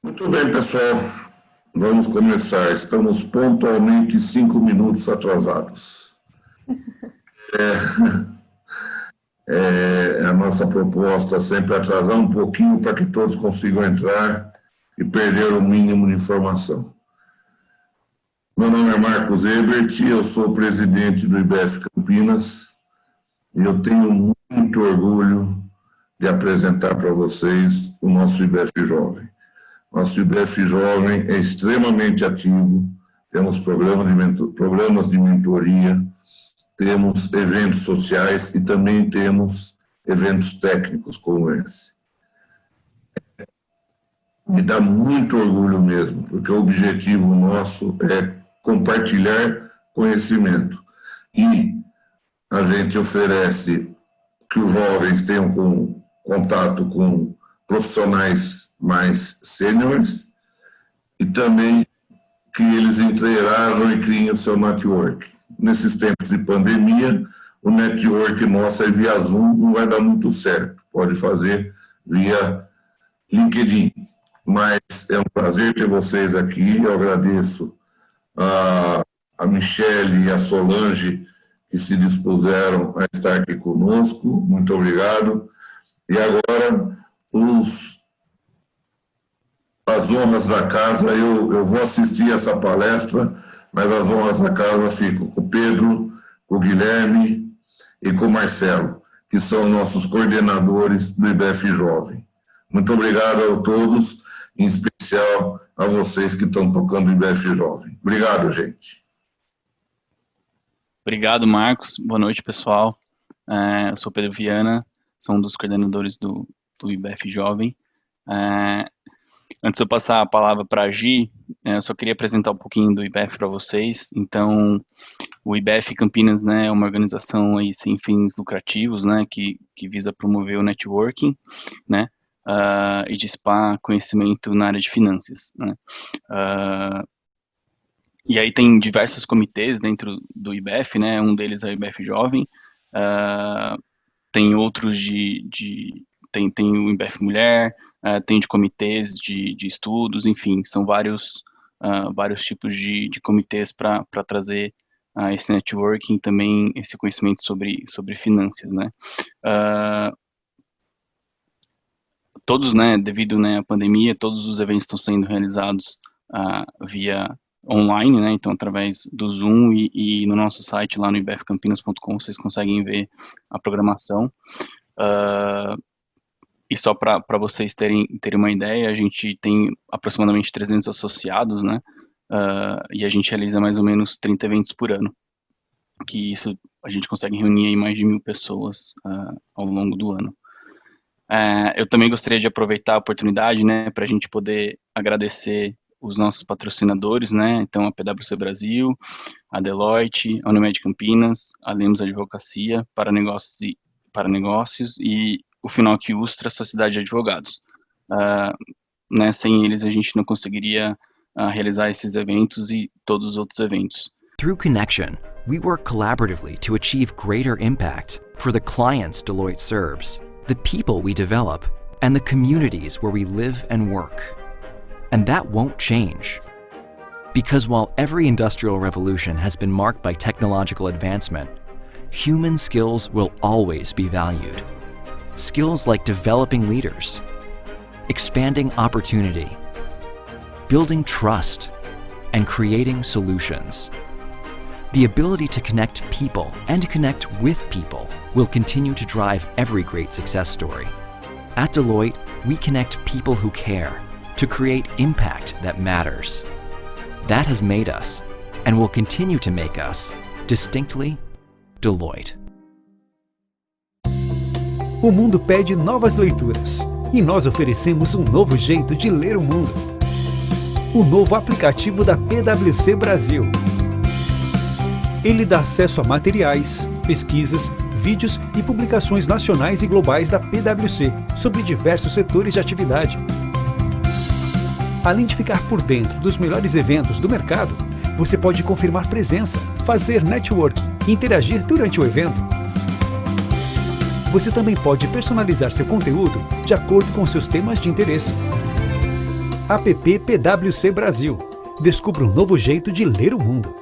Muito bem, pessoal. Vamos começar. Estamos pontualmente 5 minutos atrasados. A nossa proposta é sempre atrasar um pouquinho para que todos consigam entrar e perder o mínimo de informação. Meu nome é Marcos Ebert, eu sou presidente do IBF Campinas e eu tenho muito orgulho de apresentar para vocês o nosso IBF Jovem. Nosso IBF Jovem é extremamente ativo, temos programas de mentoria, temos eventos sociais e também temos eventos técnicos como esse. Me dá muito orgulho mesmo, porque o objetivo nosso é compartilhar conhecimento. E a gente oferece que os jovens tenham contato com profissionais mais sêniores e também que eles interajam e criem o seu network. Nesses tempos de pandemia, o network nosso é via Zoom, não vai dar muito certo. Pode fazer via LinkedIn. Mas é um prazer ter vocês aqui. Eu agradeço a Michele e a Solange que se dispuseram a estar aqui conosco. Muito obrigado. E agora, as honras da casa, eu vou assistir essa palestra, mas as honras da casa ficam com o Pedro, com o Guilherme e com o Marcelo, que são nossos coordenadores do IBF Jovem. Muito obrigado a todos, em especial a vocês que estão tocando o IBF Jovem. Obrigado, gente. Obrigado, Marcos. Boa noite, pessoal. Eu sou Pedro Viana, sou um dos coordenadores do IBF Jovem. Antes de eu passar a palavra para a Gi, eu só queria apresentar um pouquinho do IBF para vocês. Então, o IBF Campinas, né, é uma organização aí sem fins lucrativos, né, que visa promover o networking, né, e dissipar conhecimento na área de finanças, né. E aí tem diversos comitês dentro do IBF, né, um deles é o IBF Jovem, tem outros tem o IBF Mulher, tem de comitês de estudos, enfim, são vários tipos de comitês para trazer esse networking e também esse conhecimento sobre finanças, né. Todos, né, devido, né, à pandemia, todos os eventos estão sendo realizados via online, né, então através do Zoom e no nosso site lá no ibfcampinas.com vocês conseguem ver a programação. E só para vocês terem uma ideia, a gente tem aproximadamente 300 associados, né, e a gente realiza mais ou menos 30 eventos por ano, que isso a gente consegue reunir aí mais de 1.000 pessoas ao longo do ano. Eu também gostaria de aproveitar a oportunidade, né, para a gente poder agradecer os nossos patrocinadores, né, então a PwC Brasil, a Deloitte, a Unimed Campinas, a Lemos Advocacia para negócios e o Finocq Ustra, Sociedade de Advogados. Né, sem eles a gente não conseguiria realizar esses eventos e todos os outros eventos. Through Connection, we work collaboratively to achieve greater impact for the clients Deloitte serves, the people we develop, and the communities where we live and work. And that won't change. Because while every industrial revolution has been marked by technological advancement, human skills will always be valued. Skills like developing leaders, expanding opportunity, building trust, and creating solutions. The ability to connect people and connect with people will continue to drive every great success story. At Deloitte, we connect people who care to create impact that matters. That has made us, and will continue to make us, distinctly Deloitte. O mundo pede novas leituras, e nós oferecemos um novo jeito de ler o mundo. O novo aplicativo da PwC Brasil. Ele dá acesso a materiais, pesquisas, vídeos e publicações nacionais e globais da PwC sobre diversos setores de atividade. Além de ficar por dentro dos melhores eventos do mercado, você pode confirmar presença, fazer networking e interagir durante o evento. Você também pode personalizar seu conteúdo de acordo com seus temas de interesse. App PwC Brasil. Descubra um novo jeito de ler o mundo.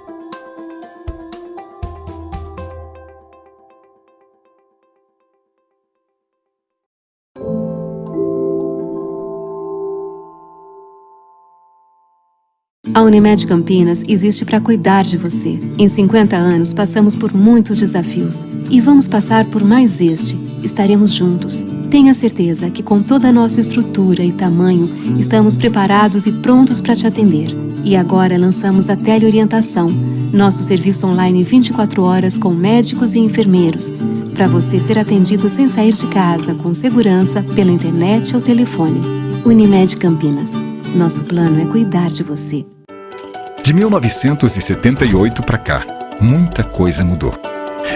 A Unimed Campinas existe para cuidar de você. Em 50 anos, passamos por muitos desafios e vamos passar por mais este. Estaremos juntos. Tenha certeza que com toda a nossa estrutura e tamanho, estamos preparados e prontos para te atender. E agora lançamos a teleorientação, nosso serviço online 24 horas com médicos e enfermeiros, para você ser atendido sem sair de casa, com segurança, pela internet ou telefone. Unimed Campinas. Nosso plano é cuidar de você. De 1978 para cá, muita coisa mudou.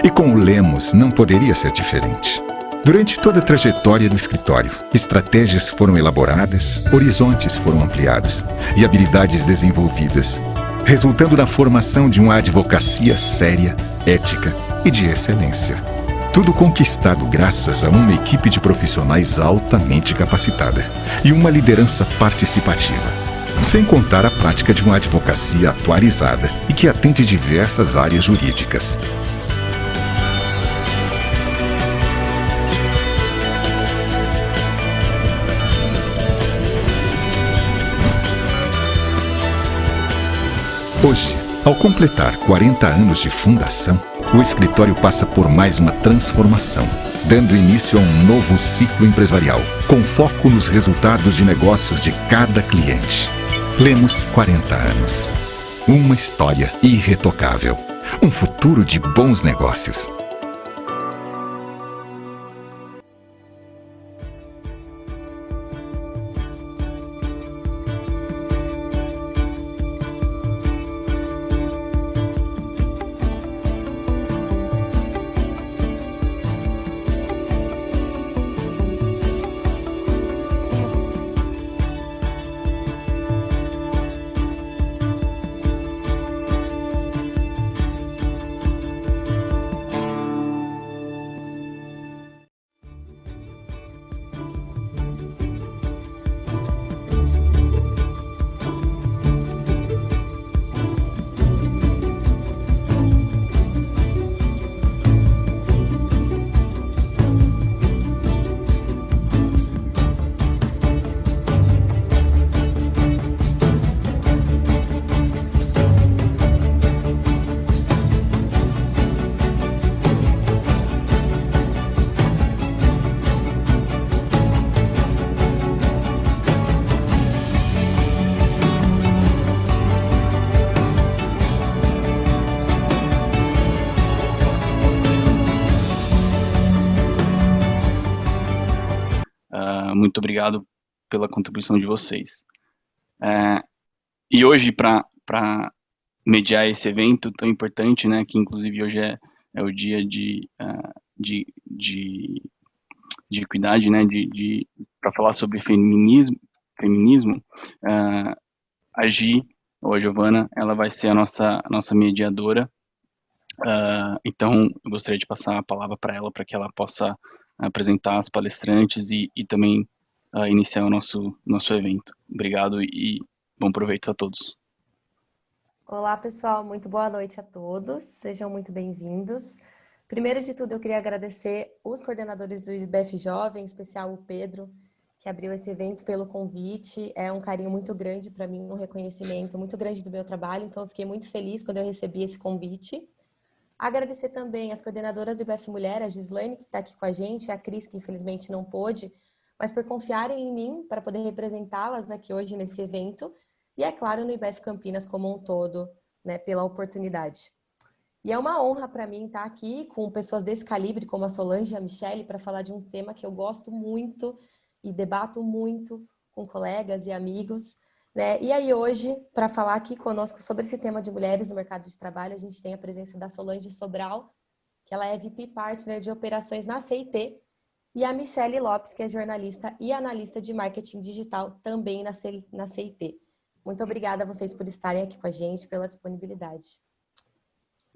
E com o Lemos não poderia ser diferente. Durante toda a trajetória do escritório, estratégias foram elaboradas, horizontes foram ampliados e habilidades desenvolvidas, resultando na formação de uma advocacia séria, ética e de excelência. Tudo conquistado graças a uma equipe de profissionais altamente capacitada e uma liderança participativa. Sem contar a prática de uma advocacia atualizada e que atende diversas áreas jurídicas. Hoje, ao completar 40 anos de fundação, o escritório passa por mais uma transformação, dando início a um novo ciclo empresarial, com foco nos resultados de negócios de cada cliente. Lemos 40 anos. Uma história irretocável. Um futuro de bons negócios. Muito obrigado pela contribuição de vocês. E hoje, para mediar esse evento tão importante, né, que inclusive hoje é o dia de equidade, né, para falar sobre feminismo, a Gi, ou a Giovana, ela vai ser a nossa mediadora. Então, eu gostaria de passar a palavra para ela, para que ela possa apresentar as palestrantes e também iniciar o nosso evento. Obrigado e bom proveito a todos. Olá, pessoal. Muito boa noite a todos. Sejam muito bem-vindos. Primeiro de tudo, eu queria agradecer os coordenadores do IBF Jovem, em especial o Pedro, que abriu esse evento, pelo convite. É um carinho muito grande para mim, um reconhecimento muito grande do meu trabalho, então eu fiquei muito feliz quando eu recebi esse convite. Agradecer também as coordenadoras do IBF Mulher, a Gislaine, que está aqui com a gente, a Cris, que infelizmente não pôde, mas por confiarem em mim para poder representá-las aqui hoje nesse evento, e é claro, no IBF Campinas como um todo, né, pela oportunidade. E é uma honra para mim estar aqui com pessoas desse calibre, como a Solange e a Michelle, para falar de um tema que eu gosto muito e debato muito com colegas e amigos, né? E aí hoje, para falar aqui conosco sobre esse tema de mulheres no mercado de trabalho, a gente tem a presença da Solange Sobral, que ela é VP Partner de Operações na CIT, e a Michelle Lopes, que é jornalista e analista de marketing digital também na CIT. Muito obrigada a vocês por estarem aqui com a gente, pela disponibilidade.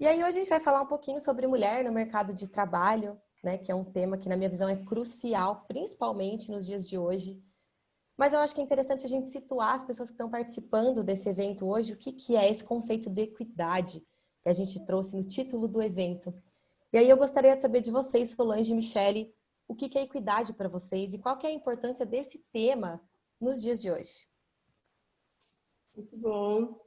E aí hoje a gente vai falar um pouquinho sobre mulher no mercado de trabalho, né, que é um tema que na minha visão é crucial, principalmente nos dias de hoje. Mas eu acho que é interessante a gente situar as pessoas que estão participando desse evento hoje, o que é esse conceito de equidade que a gente trouxe no título do evento. E aí eu gostaria de saber de vocês, Solange e Michele, o que é equidade para vocês e qual que é a importância desse tema nos dias de hoje. Muito bom.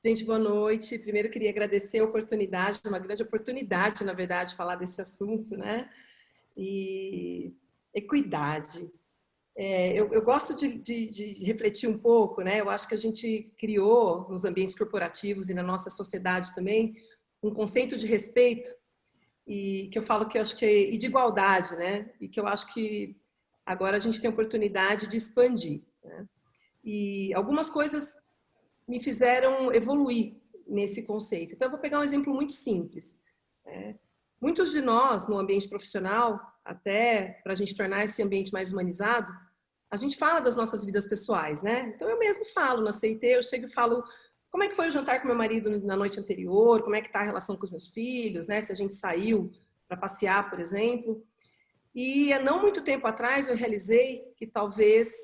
Gente, boa noite. Primeiro eu queria agradecer a oportunidade, uma grande oportunidade, na verdade, falar desse assunto, né? E equidade. Eu gosto de refletir um pouco, né? Eu acho que a gente criou nos ambientes corporativos e na nossa sociedade também um conceito de respeito e que eu falo que eu acho que e de igualdade, né? E que eu acho que agora a gente tem a oportunidade de expandir, né? E algumas coisas me fizeram evoluir nesse conceito. Então eu vou pegar um exemplo muito simples. Muitos de nós no ambiente profissional, até para a gente tornar esse ambiente mais humanizado, a gente fala das nossas vidas pessoais, né? Então eu mesmo falo na CIT, eu chego e falo como é que foi o jantar com meu marido na noite anterior, como é que está a relação com os meus filhos, né? Se a gente saiu para passear, por exemplo. E há não muito tempo atrás eu realizei que talvez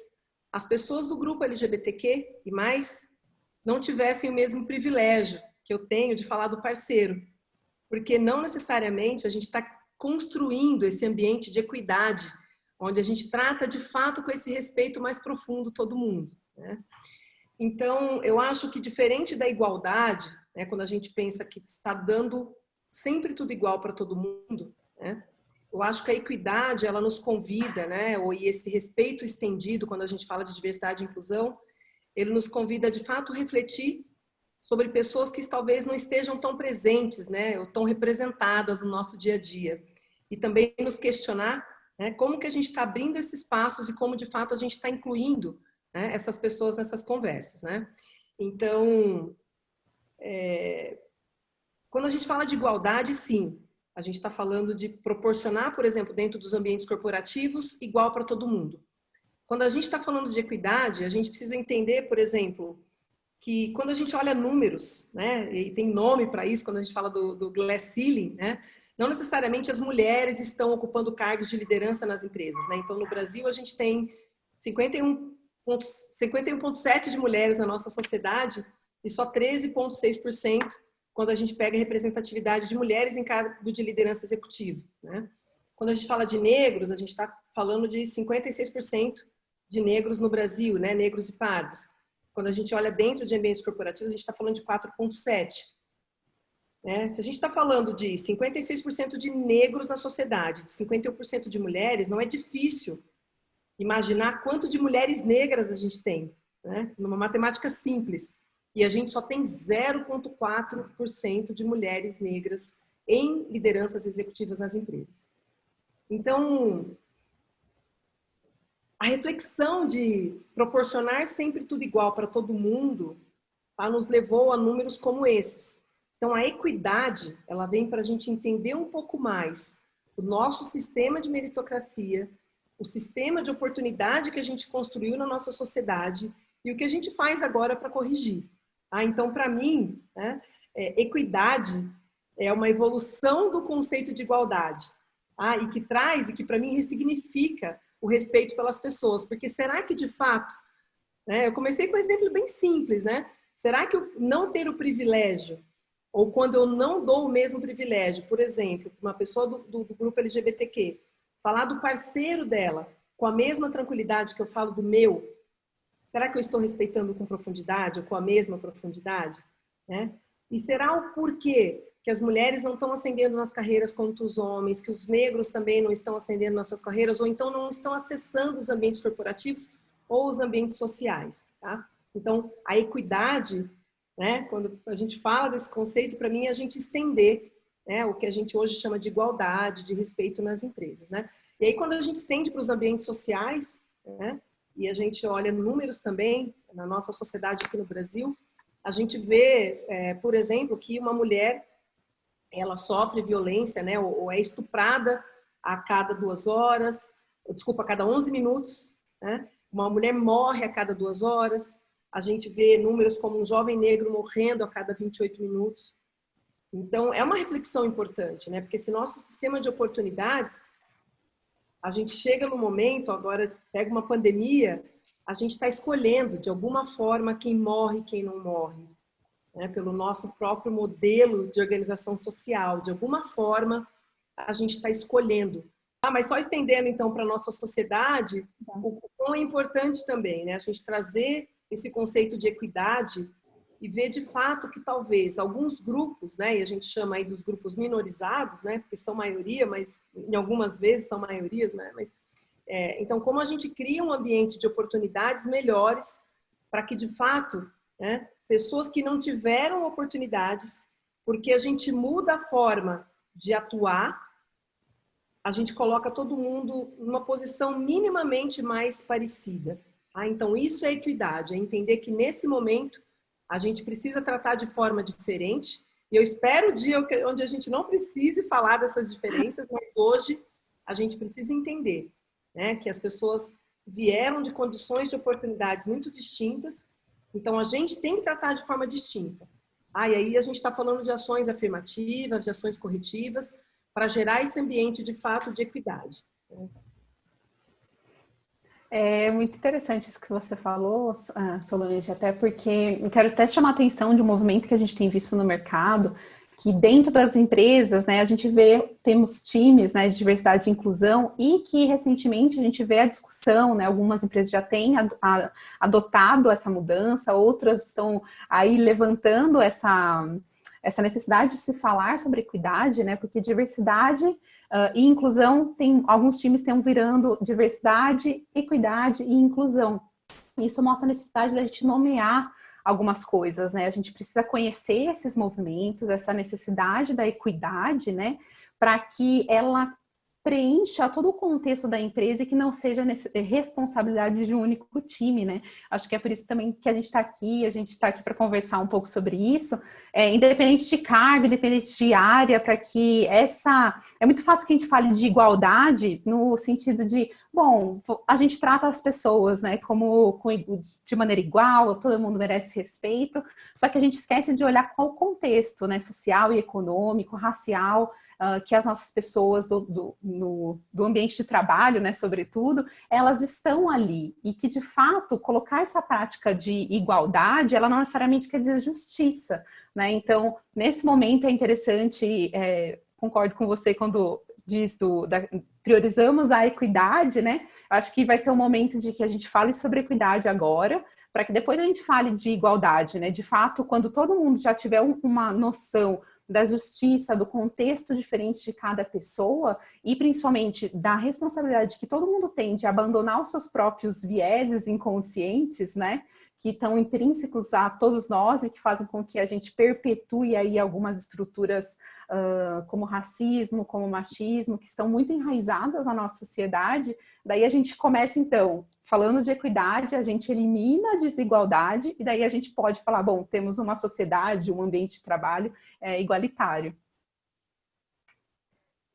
as pessoas do grupo LGBTQ e mais não tivessem o mesmo privilégio que eu tenho de falar do parceiro, porque não necessariamente a gente está construindo esse ambiente de equidade, onde a gente trata de fato com esse respeito mais profundo todo mundo, né? Então, eu acho que diferente da igualdade, né, quando a gente pensa que está dando sempre tudo igual para todo mundo, né, eu acho que a equidade, ela nos convida, né, e esse respeito estendido, quando a gente fala de diversidade e inclusão, ele nos convida de fato a refletir sobre pessoas que talvez não estejam tão presentes, né, ou tão representadas no nosso dia a dia. E também nos questionar, né, como que a gente está abrindo esses espaços e como de fato a gente está incluindo, né, essas pessoas nessas conversas, né? Então, quando a gente fala de igualdade, sim, a gente está falando de proporcionar, por exemplo, dentro dos ambientes corporativos, igual para todo mundo. Quando a gente está falando de equidade, a gente precisa entender, por exemplo, que quando a gente olha números, né, e tem nome para isso, quando a gente fala do Glass Ceiling, né, não necessariamente as mulheres estão ocupando cargos de liderança nas empresas, né? Então, no Brasil, a gente tem 51,7% de mulheres na nossa sociedade e só 13,6% quando a gente pega a representatividade de mulheres em cargo de liderança executiva, né? Quando a gente fala de negros, a gente está falando de 56% de negros no Brasil, né? Negros e pardos. Quando a gente olha dentro de ambientes corporativos, a gente está falando de 4,7%. Né? Se a gente está falando de 56% de negros na sociedade, 51% de mulheres, não é difícil imaginar quanto de mulheres negras a gente tem, né? Numa matemática simples. E a gente só tem 0,4% de mulheres negras em lideranças executivas nas empresas. Então, a reflexão de proporcionar sempre tudo igual para todo mundo, nos levou a números como esses. Então, a equidade, ela vem para a gente entender um pouco mais o nosso sistema de meritocracia, o sistema de oportunidade que a gente construiu na nossa sociedade e o que a gente faz agora para corrigir. Então, para mim, né, equidade é uma evolução do conceito de igualdade, e que traz, e que para mim ressignifica o respeito pelas pessoas, porque será que de fato, né, eu comecei com um exemplo bem simples, né? Será que eu não ter o privilégio, ou quando eu não dou o mesmo privilégio, por exemplo, uma pessoa do grupo LGBTQ, falar do parceiro dela com a mesma tranquilidade que eu falo do meu, será que eu estou respeitando com profundidade ou com a mesma profundidade? Né? E será o porquê que as mulheres não estão ascendendo nas carreiras quanto os homens, que os negros também não estão ascendendo nas suas carreiras, ou então não estão acessando os ambientes corporativos ou os ambientes sociais? Tá? Então, a equidade, né, quando a gente fala desse conceito, para mim é a gente estender, né, o que a gente hoje chama de igualdade, de respeito nas empresas. Né? E aí, quando a gente estende para os ambientes sociais, né, e a gente olha números também, na nossa sociedade aqui no Brasil, a gente vê, por exemplo, que uma mulher, ela sofre violência, né, ou é estuprada a cada 2 horas, desculpa, a cada 11 minutos, né? Uma mulher morre a cada 2 horas, a gente vê números como um jovem negro morrendo a cada 28 minutos. Então, é uma reflexão importante, né? Porque esse nosso sistema de oportunidades, a gente chega no momento, agora pega uma pandemia, a gente está escolhendo, de alguma forma, quem morre e quem não morre, né? Pelo nosso próprio modelo de organização social. De alguma forma, a gente está escolhendo. Mas só estendendo, então, para a nossa sociedade, o quão é importante também, né? A gente trazer esse conceito de equidade e ver, de fato, que talvez alguns grupos, né? E a gente chama aí dos grupos minorizados, né? Porque são maioria, mas em algumas vezes são maiorias, né? Mas, então, como a gente cria um ambiente de oportunidades melhores para que, de fato, né, pessoas que não tiveram oportunidades, porque a gente muda a forma de atuar, a gente coloca todo mundo numa posição minimamente mais parecida. Tá? Então, isso é equidade, é entender que nesse momento a gente precisa tratar de forma diferente, e eu espero o dia onde a gente não precise falar dessas diferenças, mas hoje a gente precisa entender, né, que as pessoas vieram de condições de oportunidades muito distintas, então a gente tem que tratar de forma distinta. E aí a gente está falando de ações afirmativas, de ações corretivas, para gerar esse ambiente de fato de equidade. É muito interessante isso que você falou, Solange, até porque eu quero até chamar a atenção de um movimento que a gente tem visto no mercado, que dentro das empresas, né, a gente temos times, né, de diversidade e inclusão, e que recentemente a gente vê a discussão, né, algumas empresas já têm adotado essa mudança, outras estão aí levantando essa necessidade de se falar sobre equidade, né, porque diversidade e inclusão, alguns times estão virando diversidade, equidade e inclusão. Isso mostra a necessidade da gente nomear algumas coisas, né? A gente precisa conhecer esses movimentos, essa necessidade da equidade, né? Para que ela preencha todo o contexto da empresa e que não seja responsabilidade de um único time, né? Acho que é por isso também que a gente está aqui para conversar um pouco sobre isso, independente de cargo, independente de área, para que é muito fácil que a gente fale de igualdade no sentido de, bom, a gente trata as pessoas, né, de maneira igual, todo mundo merece respeito, só que a gente esquece de olhar qual o contexto, né, social e econômico, racial, que as nossas pessoas do ambiente de trabalho, né, sobretudo, elas estão ali. E que, de fato, colocar essa prática de igualdade, ela não necessariamente quer dizer justiça, né? Então, nesse momento é interessante, concordo com você quando diz priorizamos a equidade, né? Acho que vai ser um momento de que a gente fale sobre equidade agora, para que depois a gente fale de igualdade, né? De fato, quando todo mundo já tiver uma noção da justiça, do contexto diferente de cada pessoa e principalmente da responsabilidade que todo mundo tem de abandonar os seus próprios vieses inconscientes, né, que estão intrínsecos a todos nós e que fazem com que a gente perpetue aí algumas estruturas como racismo, como machismo, que estão muito enraizadas na nossa sociedade. Daí a gente começa, então, falando de equidade, a gente elimina a desigualdade e daí a gente pode falar, bom, temos uma sociedade, um ambiente de trabalho igualitário.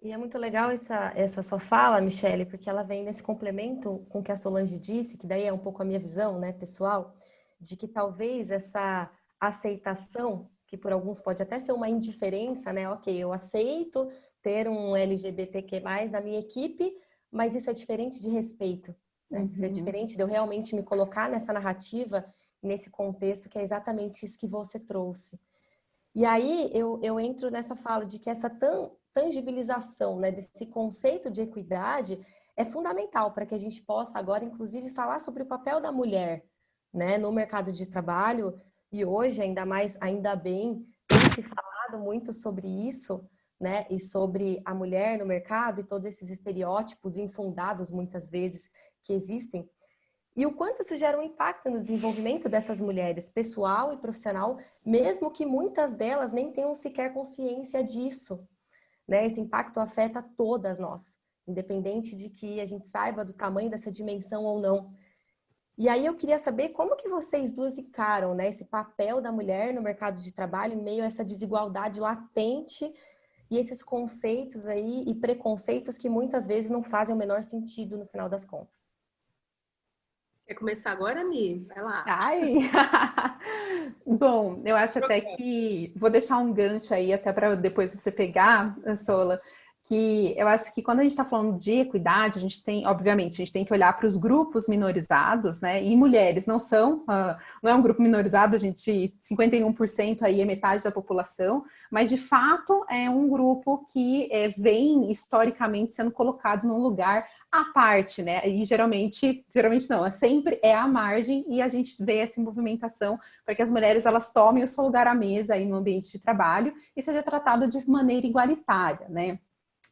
E é muito legal essa sua fala, Michele, porque ela vem nesse complemento com o que a Solange disse, que daí é um pouco a minha visão, né, pessoal, de que talvez essa aceitação, que por alguns pode até ser uma indiferença, né, ok, eu aceito ter um LGBTQ+, na minha equipe, mas isso é diferente de respeito, né? Isso é diferente de eu realmente me colocar nessa narrativa, nesse contexto, que é exatamente isso que você trouxe. E aí eu entro nessa fala de que essa tangibilização, né, desse conceito de equidade é fundamental para que a gente possa agora, inclusive, falar sobre o papel da mulher, né, no mercado de trabalho. E hoje, ainda bem, tem se falado muito sobre isso, né, e sobre a mulher no mercado e todos esses estereótipos infundados, muitas vezes, que existem. E o quanto isso gera um impacto no desenvolvimento dessas mulheres, pessoal e profissional, mesmo que muitas delas nem tenham sequer consciência disso, né? Esse impacto afeta todas nós, independente de que a gente saiba do tamanho dessa dimensão ou não. E aí eu queria saber como que vocês duas encaram, né, esse papel da mulher no mercado de trabalho em meio a essa desigualdade latente e esses conceitos aí e preconceitos que muitas vezes não fazem o menor sentido no final das contas. Quer começar agora, Mi? Vai lá. Ai! Bom, eu acho até que vou deixar um gancho aí até para depois você pegar, Sola, que eu acho que quando a gente está falando de equidade, a gente tem, obviamente, a gente tem que olhar para os grupos minorizados, né? E mulheres não são, não é um grupo minorizado, 51% aí é metade da população, mas de fato é um grupo que vem historicamente sendo colocado num lugar à parte, né? E geralmente não, sempre é à margem, e a gente vê essa movimentação para que as mulheres elas tomem o seu lugar à mesa aí no ambiente de trabalho e seja tratada de maneira igualitária, né?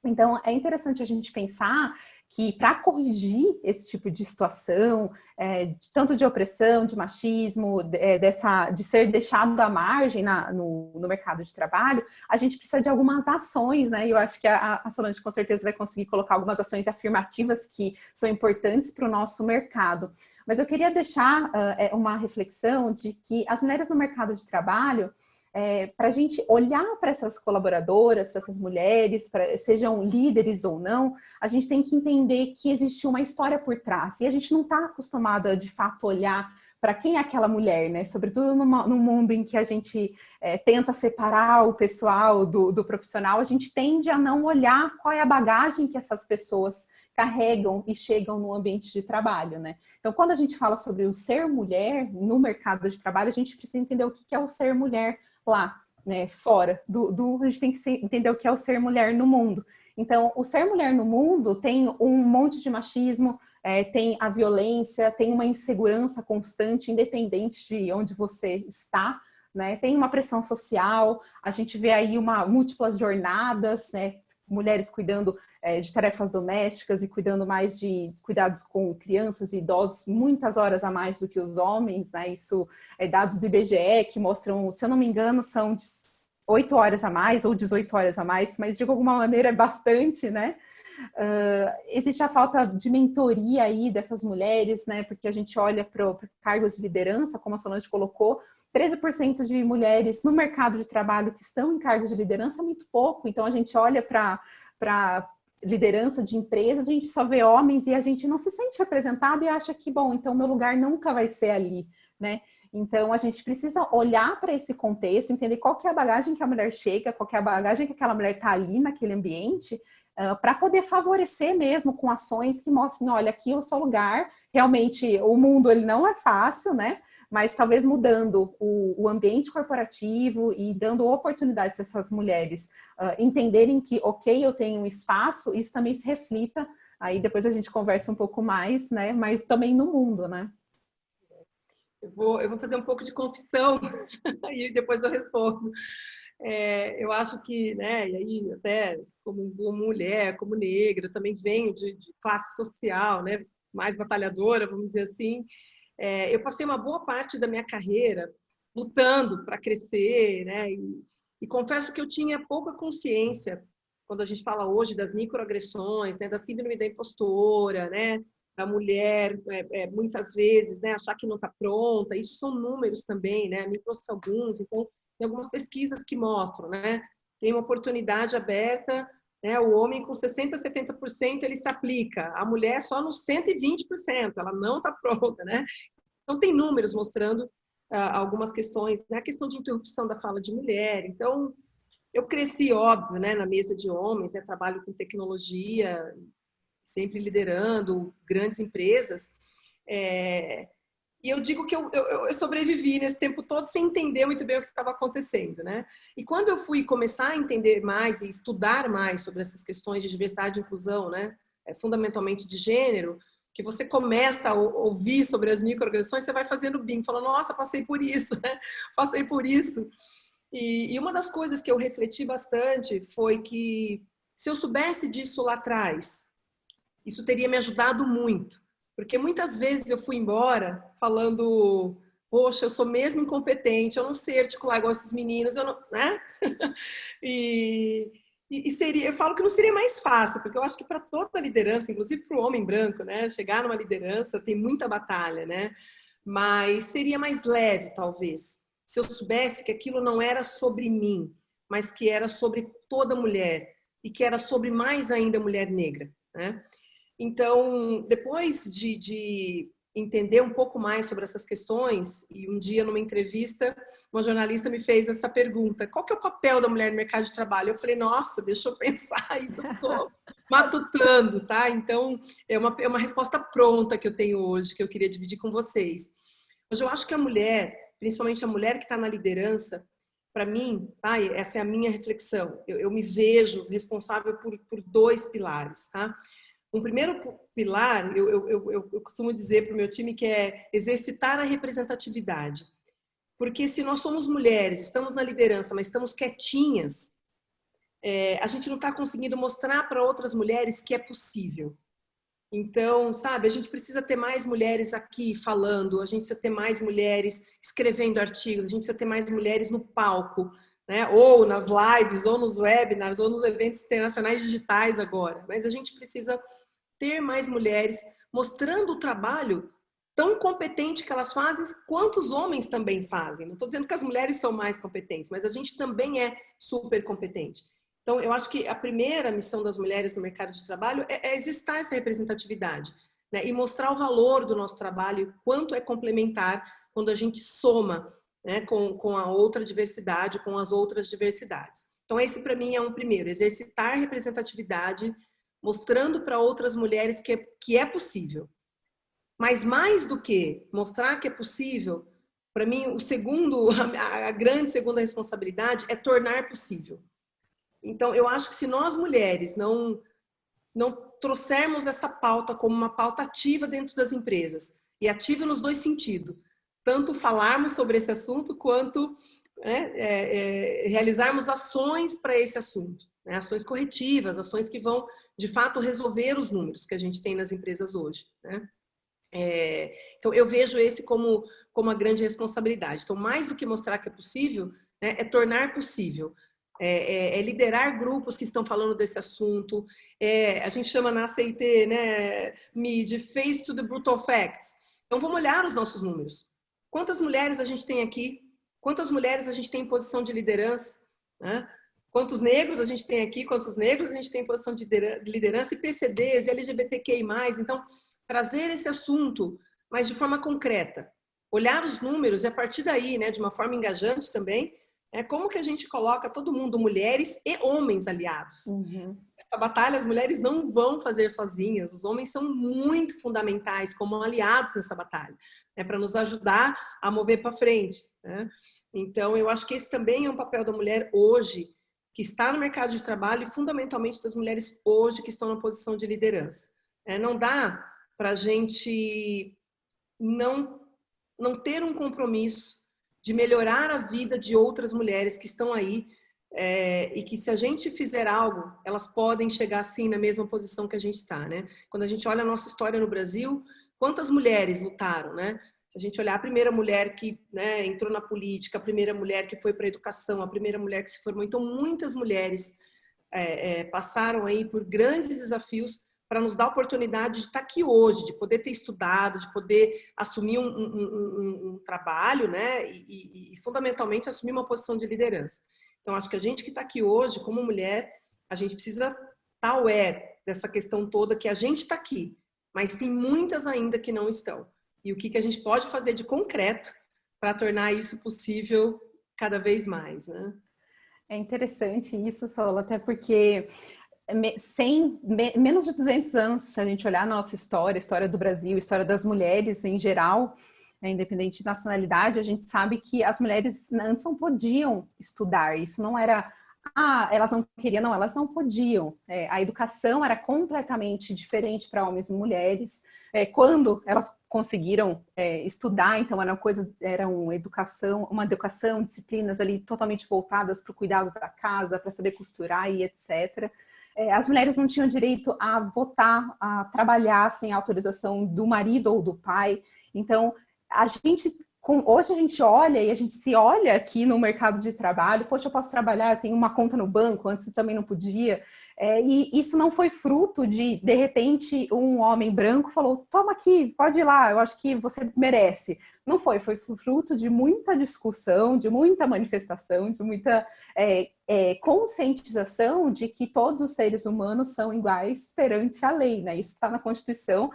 Então, é interessante a gente pensar que para corrigir esse tipo de situação, tanto de opressão, de machismo, de ser deixado à margem no mercado de trabalho, a gente precisa de algumas ações, né? E eu acho que a Solange com certeza vai conseguir colocar algumas ações afirmativas que são importantes para o nosso mercado. Mas eu queria deixar uma reflexão de que as mulheres no mercado de trabalho, para a gente olhar para essas colaboradoras, para essas mulheres, sejam líderes ou não, a gente tem que entender que existe uma história por trás. E a gente não está acostumado a, de fato, olhar para quem é aquela mulher, né? Sobretudo no mundo em que a gente tenta separar o pessoal do profissional, a gente tende a não olhar qual é a bagagem que essas pessoas carregam e chegam no ambiente de trabalho, né? Então, quando a gente fala sobre o ser mulher no mercado de trabalho, a gente precisa entender o que é o ser mulher lá, né, fora a gente tem que entender o que é o ser mulher no mundo. Então, o ser mulher no mundo tem um monte de machismo, tem a violência, tem uma insegurança constante, independente de onde você está, né, tem uma pressão social, a gente vê aí múltiplas jornadas, né, mulheres cuidando de tarefas domésticas e cuidando mais de cuidados com crianças e idosos, muitas horas a mais do que os homens, né? Isso é dados do IBGE que mostram, se eu não me engano, são 8 horas a mais ou 18 horas a mais, mas de alguma maneira é bastante, né? Existe a falta de mentoria aí dessas mulheres, né? Porque a gente olha para cargos de liderança, como a Solange colocou, 13% de mulheres no mercado de trabalho que estão em cargos de liderança é muito pouco. Então a gente olha para liderança de empresas, a gente só vê homens e a gente não se sente representado e acha que, bom, então meu lugar nunca vai ser ali, né? Então a gente precisa olhar para esse contexto, entender qual que é a bagagem que a mulher chega, qual que é a bagagem que aquela mulher está ali naquele ambiente, para poder favorecer mesmo com ações que mostrem, olha, aqui é o seu lugar, realmente o mundo ele não é fácil, né? Mas talvez mudando o ambiente corporativo e dando oportunidades a essas mulheres entenderem que, ok, eu tenho um espaço, isso também se reflita, aí depois a gente conversa um pouco mais, né? Mas também no mundo, né? Eu vou fazer um pouco de confissão e depois eu respondo. Eu acho que, né, e aí até como mulher, como negra, eu também venho de classe social, né, mais batalhadora, vamos dizer assim. Eu passei uma boa parte da minha carreira lutando para crescer, né? E confesso que eu tinha pouca consciência, quando a gente fala hoje das microagressões, né? Da síndrome da impostora, né? Da mulher, muitas vezes, né? Achar que não está pronta. Isso são números também, né? Me trouxe alguns. Então, tem algumas pesquisas que mostram, né? Tem uma oportunidade aberta, né? O homem com 60%, 70% ele se aplica, a mulher só nos 120%, ela não está pronta, né? Então tem números mostrando algumas questões, né? A questão de interrupção da fala de mulher. Então eu cresci, óbvio, né? Na mesa de homens, né? Trabalho com tecnologia, sempre liderando grandes empresas. E eu digo que eu sobrevivi nesse tempo todo sem entender muito bem o que estava acontecendo, né? E quando eu fui começar a entender mais e estudar mais sobre essas questões de diversidade e inclusão, né? Fundamentalmente de gênero, que você começa a ouvir sobre as microagressões, você vai fazendo bingo, falando, nossa, passei por isso, né? Passei por isso. E uma das coisas que eu refleti bastante foi que se eu soubesse disso lá atrás, isso teria me ajudado muito. Porque muitas vezes eu fui embora falando, poxa, eu sou mesmo incompetente, eu não sei articular igual esses meninos, eu não, né? E seria, eu falo que não seria mais fácil, porque eu acho que para toda liderança, inclusive para o homem branco, né? Chegar numa liderança tem muita batalha, né? Mas seria mais leve, talvez, se eu soubesse que aquilo não era sobre mim, mas que era sobre toda mulher e que era sobre mais ainda mulher negra, né? Então, depois de entender um pouco mais sobre essas questões, e um dia numa entrevista, uma jornalista me fez essa pergunta: qual que é o papel da mulher no mercado de trabalho? Eu falei, nossa, deixa eu pensar, isso eu estou matutando, tá? Então, é uma resposta pronta que eu tenho hoje, que eu queria dividir com vocês. Hoje eu acho que a mulher, principalmente a mulher que está na liderança, para mim, tá? Essa é a minha reflexão, eu me vejo responsável por 2 pilares, tá? Um primeiro pilar, eu costumo dizer para o meu time que é exercitar a representatividade. Porque se nós somos mulheres, estamos na liderança, mas estamos quietinhas, a gente não está conseguindo mostrar para outras mulheres que é possível. Então, sabe, a gente precisa ter mais mulheres aqui falando, a gente precisa ter mais mulheres escrevendo artigos, a gente precisa ter mais mulheres no palco, né? Ou nas lives, ou nos webinars, ou nos eventos internacionais digitais agora. Mas a gente precisa ter mais mulheres mostrando o trabalho tão competente que elas fazem quanto os homens também fazem. Não estou dizendo que as mulheres são mais competentes, mas a gente também é super competente. Então, eu acho que a primeira missão das mulheres no mercado de trabalho é exercitar essa representatividade, né? E mostrar o valor do nosso trabalho, quanto é complementar quando a gente soma, né, com a outra diversidade, com as outras diversidades. Então, esse para mim é um primeiro, exercitar a representatividade, mostrando para outras mulheres que é possível. Mas mais do que mostrar que é possível, para mim, a grande segunda responsabilidade é tornar possível. Então, eu acho que se nós mulheres não trouxermos essa pauta como uma pauta ativa dentro das empresas, e ativa nos 2 sentidos, tanto falarmos sobre esse assunto, quanto realizarmos ações para esse assunto, né? Ações corretivas, ações que vão, de fato, resolver os números que a gente tem nas empresas hoje, né? Então, eu vejo esse como a grande responsabilidade. Então, mais do que mostrar que é possível, né, é tornar possível. Liderar grupos que estão falando desse assunto. A gente chama na CIT, né, de face to the brutal facts. Então, vamos olhar os nossos números. Quantas mulheres a gente tem aqui? Quantas mulheres a gente tem em posição de liderança? Né? Quantos negros a gente tem aqui? Quantos negros a gente tem em posição de liderança? E PCDs, e LGBTQI+. Então, trazer esse assunto, mas de forma concreta. Olhar os números e, a partir daí, né, de uma forma engajante também, como que a gente coloca todo mundo, mulheres e homens aliados. Uhum. Essa batalha as mulheres não vão fazer sozinhas, os homens são muito fundamentais como aliados nessa batalha, né, para nos ajudar a mover para frente, né? Então, eu acho que esse também é um papel da mulher hoje, que está no mercado de trabalho, e fundamentalmente das mulheres hoje que estão na posição de liderança. Não dá para a gente não ter um compromisso de melhorar a vida de outras mulheres que estão aí, e que, se a gente fizer algo, elas podem chegar sim na mesma posição que a gente está, né? Quando a gente olha a nossa história no Brasil, quantas mulheres lutaram, né? Se a gente olhar a primeira mulher que, né, entrou na política, a primeira mulher que foi para a educação, a primeira mulher que se formou, então muitas mulheres passaram aí por grandes desafios para nos dar a oportunidade de estar aqui hoje, de poder ter estudado, de poder assumir um trabalho, né? E fundamentalmente assumir uma posição de liderança. Então, acho que a gente que está aqui hoje, como mulher, a gente precisa estar aware dessa questão toda, que a gente está aqui, mas tem muitas ainda que não estão. E o que a gente pode fazer de concreto para tornar isso possível cada vez mais, né? É interessante isso, Sola, até porque menos de 200 anos, se a gente olhar a nossa história, a história do Brasil, a história das mulheres em geral, né, independente de nacionalidade, a gente sabe que as mulheres antes não podiam estudar. Isso não era, elas não queriam, não, elas não podiam. A educação era completamente diferente para homens e mulheres. Quando elas conseguiram estudar, então era uma educação, disciplinas ali totalmente voltadas para o cuidado da casa, para saber costurar e etc. As mulheres não tinham direito a votar, a trabalhar sem autorização do marido ou do pai. Então, hoje a gente olha e a gente se olha aqui no mercado de trabalho, poxa, eu posso trabalhar, eu tenho uma conta no banco, antes eu também não podia. E isso não foi fruto de repente, um homem branco falou, toma aqui, pode ir lá, eu acho que você merece. Não foi fruto de muita discussão, de muita manifestação, de muita conscientização de que todos os seres humanos são iguais perante a lei, né? Isso está na Constituição.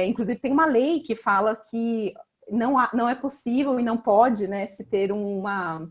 Inclusive tem uma lei que fala que não é possível e não pode, né, se ter uma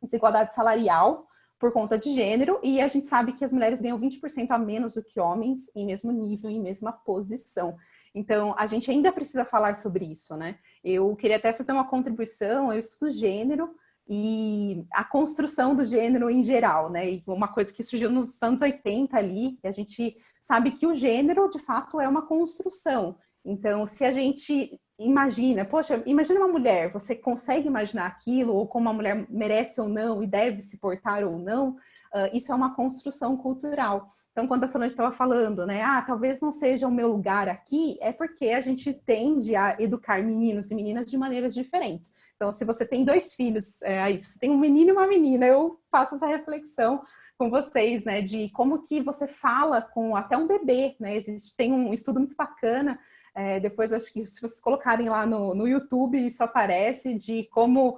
desigualdade salarial por conta de gênero, e a gente sabe que as mulheres ganham 20% a menos do que homens em mesmo nível, em mesma posição. Então, a gente ainda precisa falar sobre isso, né? Eu queria até fazer uma contribuição, eu estudo gênero e a construção do gênero em geral, né? E uma coisa que surgiu nos anos 80 ali, a gente sabe que o gênero, de fato, é uma construção. Então, se a gente imagina, poxa, imagina uma mulher, você consegue imaginar aquilo, ou como uma mulher merece ou não, e deve se portar ou não, isso é uma construção cultural. Então, quando a Solange estava falando, né, talvez não seja o meu lugar aqui, é porque a gente tende a educar meninos e meninas de maneiras diferentes. Então, se você tem 2 filhos, se você tem um menino e uma menina, eu faço essa reflexão com vocês, né, de como que você fala com até um bebê, né, tem um estudo muito bacana. Depois, acho que se vocês colocarem lá no YouTube, isso aparece, de como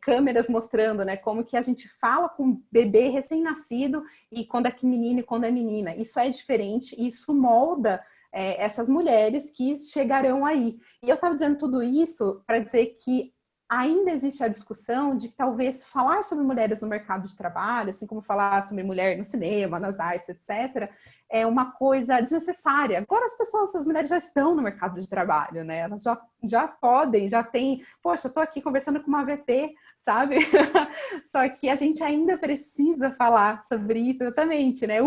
câmeras mostrando, né, como que a gente fala com um bebê recém-nascido e quando é menino e quando é menina. Isso é diferente e isso molda essas mulheres que chegarão aí. E eu estava dizendo tudo isso para dizer que ainda existe a discussão de que talvez falar sobre mulheres no mercado de trabalho, assim como falar sobre mulher no cinema, nas artes, etc., é uma coisa desnecessária. Agora as mulheres já estão no mercado de trabalho, né? Elas já podem, já têm... Poxa, eu tô aqui conversando com uma VP, sabe? Só que a gente ainda precisa falar sobre isso, exatamente, né?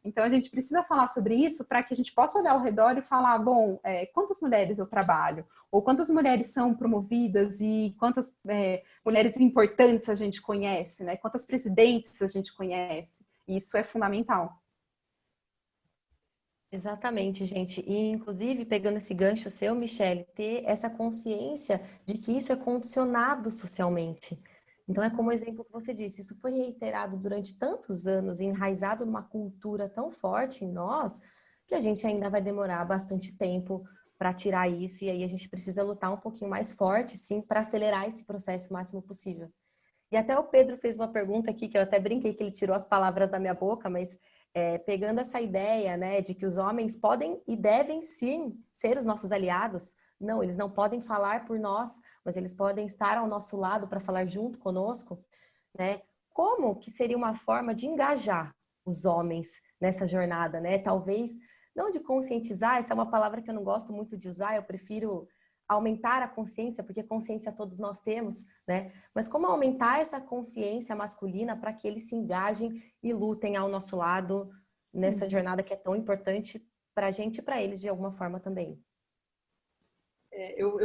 Então, a gente precisa falar sobre isso para que a gente possa olhar ao redor e falar, bom, quantas mulheres eu trabalho? Ou quantas mulheres são promovidas e quantas mulheres importantes a gente conhece, né? Quantas presidentes a gente conhece? Isso é fundamental. Exatamente, gente. E, inclusive, pegando esse gancho seu, Michele, ter essa consciência de que isso é condicionado socialmente. Então, é como o exemplo que você disse, isso foi reiterado durante tantos anos, enraizado numa cultura tão forte em nós, que a gente ainda vai demorar bastante tempo para tirar isso, e aí a gente precisa lutar um pouquinho mais forte, sim, para acelerar esse processo o máximo possível. E até o Pedro fez uma pergunta aqui, que eu até brinquei que ele tirou as palavras da minha boca, mas pegando essa ideia, né, de que os homens podem e devem, sim, ser os nossos aliados. Não, eles não podem falar por nós, mas eles podem estar ao nosso lado para falar junto conosco, né? Como que seria uma forma de engajar os homens nessa jornada, né? Talvez, não de conscientizar, essa é uma palavra que eu não gosto muito de usar, eu prefiro aumentar a consciência, porque consciência todos nós temos, né? Mas como aumentar essa consciência masculina para que eles se engajem e lutem ao nosso lado nessa jornada que é tão importante para a gente e para eles de alguma forma também. Eu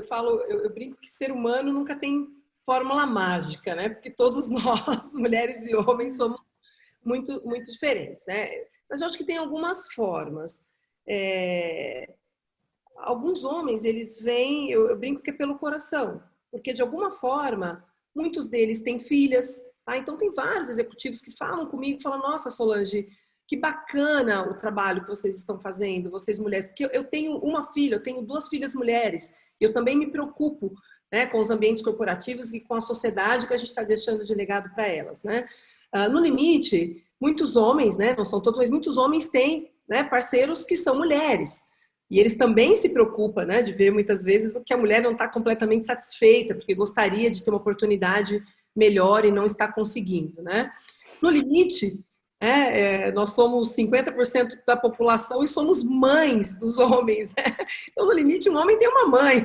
brinco que ser humano nunca tem fórmula mágica, né? Porque todos nós, mulheres e homens, somos muito, muito diferentes, né? Mas eu acho que tem algumas formas. Alguns homens, eles vêm, eu brinco que é pelo coração, porque de alguma forma, muitos deles têm filhas, tá? Então tem vários executivos que falam comigo, falam, nossa, Solange, que bacana o trabalho que vocês estão fazendo, vocês mulheres, porque eu tenho uma filha, eu tenho 2 filhas mulheres, e eu também me preocupo, né, com os ambientes corporativos e com a sociedade que a gente está deixando de legado para elas, né? No limite, muitos homens, né, não são todos, mas muitos homens têm, né, parceiros que são mulheres, e eles também se preocupam, né, de ver muitas vezes que a mulher não está completamente satisfeita, porque gostaria de ter uma oportunidade melhor e não está conseguindo, né? No limite, nós somos 50% da população e somos mães dos homens, né? Então, no limite, um homem tem uma mãe,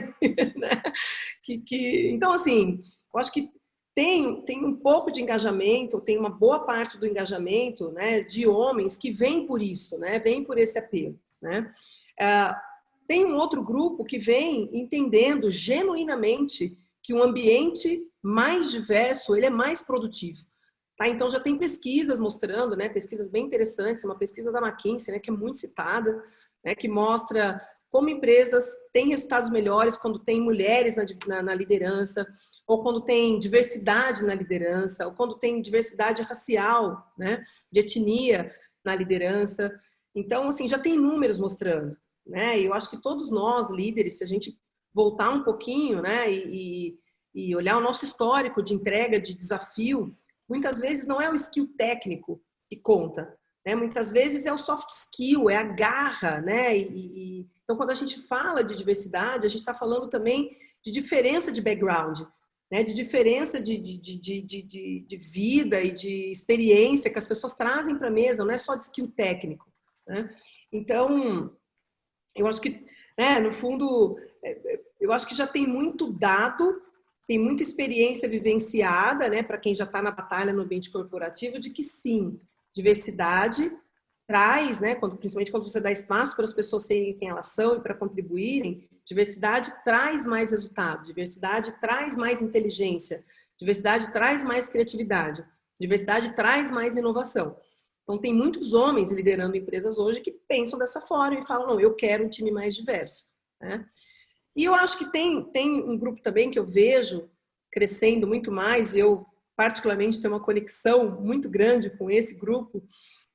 né? Então, assim, eu acho que tem um pouco de engajamento, tem uma boa parte do engajamento, né, de homens que vem por isso, né? Vem por esse apelo, né? Tem um outro grupo que vem entendendo genuinamente que um ambiente mais diverso, ele é mais produtivo. Tá? Então já tem pesquisas mostrando, né, pesquisas bem interessantes, uma pesquisa da McKinsey, né, que é muito citada, né, que mostra como empresas têm resultados melhores quando tem mulheres na liderança, ou quando tem diversidade na liderança, ou quando tem diversidade racial, né, de etnia na liderança. Então, assim, já tem números mostrando, né, e eu acho que todos nós, líderes, se a gente voltar um pouquinho, né, e olhar o nosso histórico de entrega, de desafio, muitas vezes não é o skill técnico que conta, né? Muitas vezes é o soft skill, é a garra, né? E Então, quando a gente fala de diversidade, a gente está falando também de diferença de background, né? De diferença de vida e de experiência que as pessoas trazem para a mesa, não é só de skill técnico, né? Então, eu acho que, né, no fundo, eu acho que já tem muito dado, tem muita experiência vivenciada, né, para quem já está na batalha no ambiente corporativo, de que sim, diversidade traz, né, principalmente quando você dá espaço para as pessoas serem quem elas são e para contribuírem, diversidade traz mais resultado, diversidade traz mais inteligência, diversidade traz mais criatividade, diversidade traz mais inovação. Então, tem muitos homens liderando empresas hoje que pensam dessa forma e falam, não, eu quero um time mais diverso, né? E eu acho que tem um grupo também que eu vejo crescendo muito mais, e eu particularmente tenho uma conexão muito grande com esse grupo,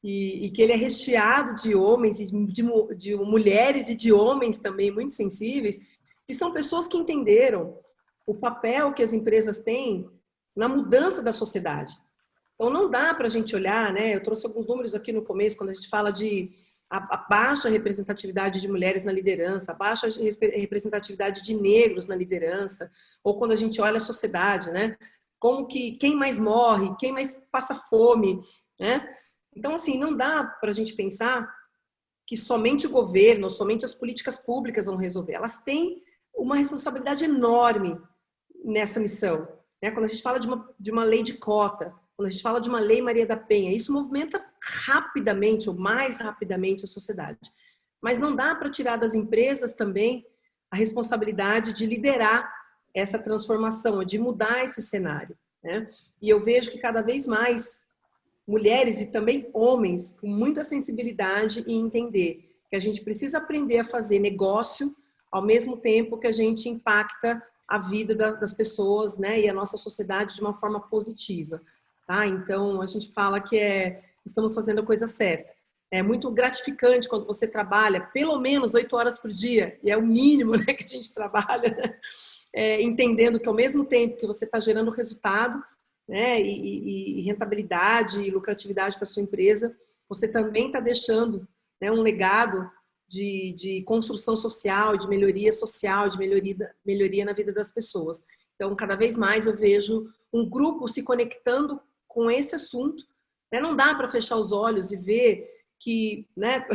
e que ele é recheado de homens, de mulheres e de homens também muito sensíveis, que são pessoas que entenderam o papel que as empresas têm na mudança da sociedade. Então, não dá para a gente olhar, né? Eu trouxe alguns números aqui no começo, quando a gente fala de a baixa representatividade de mulheres na liderança, a baixa representatividade de negros na liderança, ou quando a gente olha a sociedade, né? Como que quem mais morre, quem mais passa fome, né? Então, assim, não dá para a gente pensar que somente o governo, somente as políticas públicas vão resolver. Elas têm uma responsabilidade enorme nessa missão, né? Quando a gente fala de uma lei de cota, quando a gente fala de uma lei Maria da Penha, isso movimenta rapidamente ou mais rapidamente a sociedade. Mas não dá para tirar das empresas também a responsabilidade de liderar essa transformação, de mudar esse cenário, né? E eu vejo que cada vez mais mulheres e também homens com muita sensibilidade em entender que a gente precisa aprender a fazer negócio ao mesmo tempo que a gente impacta a vida das pessoas, né, e a nossa sociedade de uma forma positiva, tá? Então, a gente fala que estamos fazendo a coisa certa. É muito gratificante quando você trabalha pelo menos 8 horas por dia, e é o mínimo, né, que a gente trabalha, né? Entendendo que ao mesmo tempo que você está gerando resultado, né, e rentabilidade e lucratividade para a sua empresa, você também está deixando, né, um legado de construção social, de melhoria social, de melhoria na vida das pessoas. Então, cada vez mais eu vejo um grupo se conectando com esse assunto, né? Não dá para fechar os olhos e ver que, né,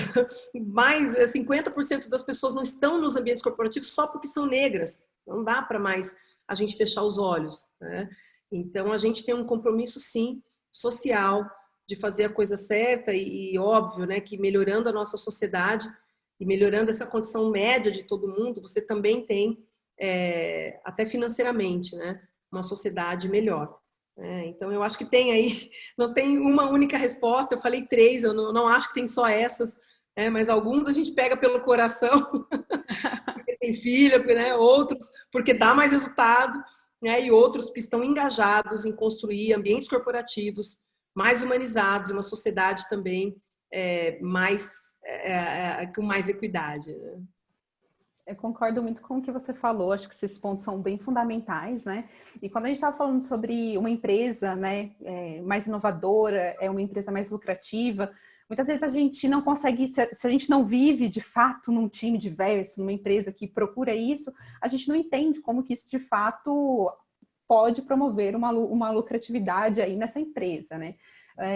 mais 50% das pessoas não estão nos ambientes corporativos só porque são negras. Não dá para mais a gente fechar os olhos, né? Então, a gente tem um compromisso, sim, social, de fazer a coisa certa e óbvio, né, que melhorando a nossa sociedade e melhorando essa condição média de todo mundo, você também tem, até financeiramente, né, uma sociedade melhor. Então, eu acho que tem aí, não tem uma única resposta, eu falei 3, eu não acho que tem só essas, mas alguns a gente pega pelo coração, porque tem filha, né, outros porque dá mais resultado, né, e outros que estão engajados em construir ambientes corporativos mais humanizados, uma sociedade também com mais equidade. Né? Eu concordo muito com o que você falou, acho que esses pontos são bem fundamentais, né? E quando a gente estava falando sobre uma empresa, né, mais inovadora, uma empresa mais lucrativa, muitas vezes a gente não consegue, se a gente não vive de fato num time diverso, numa empresa que procura isso, a gente não entende como que isso de fato pode promover uma lucratividade aí nessa empresa, né?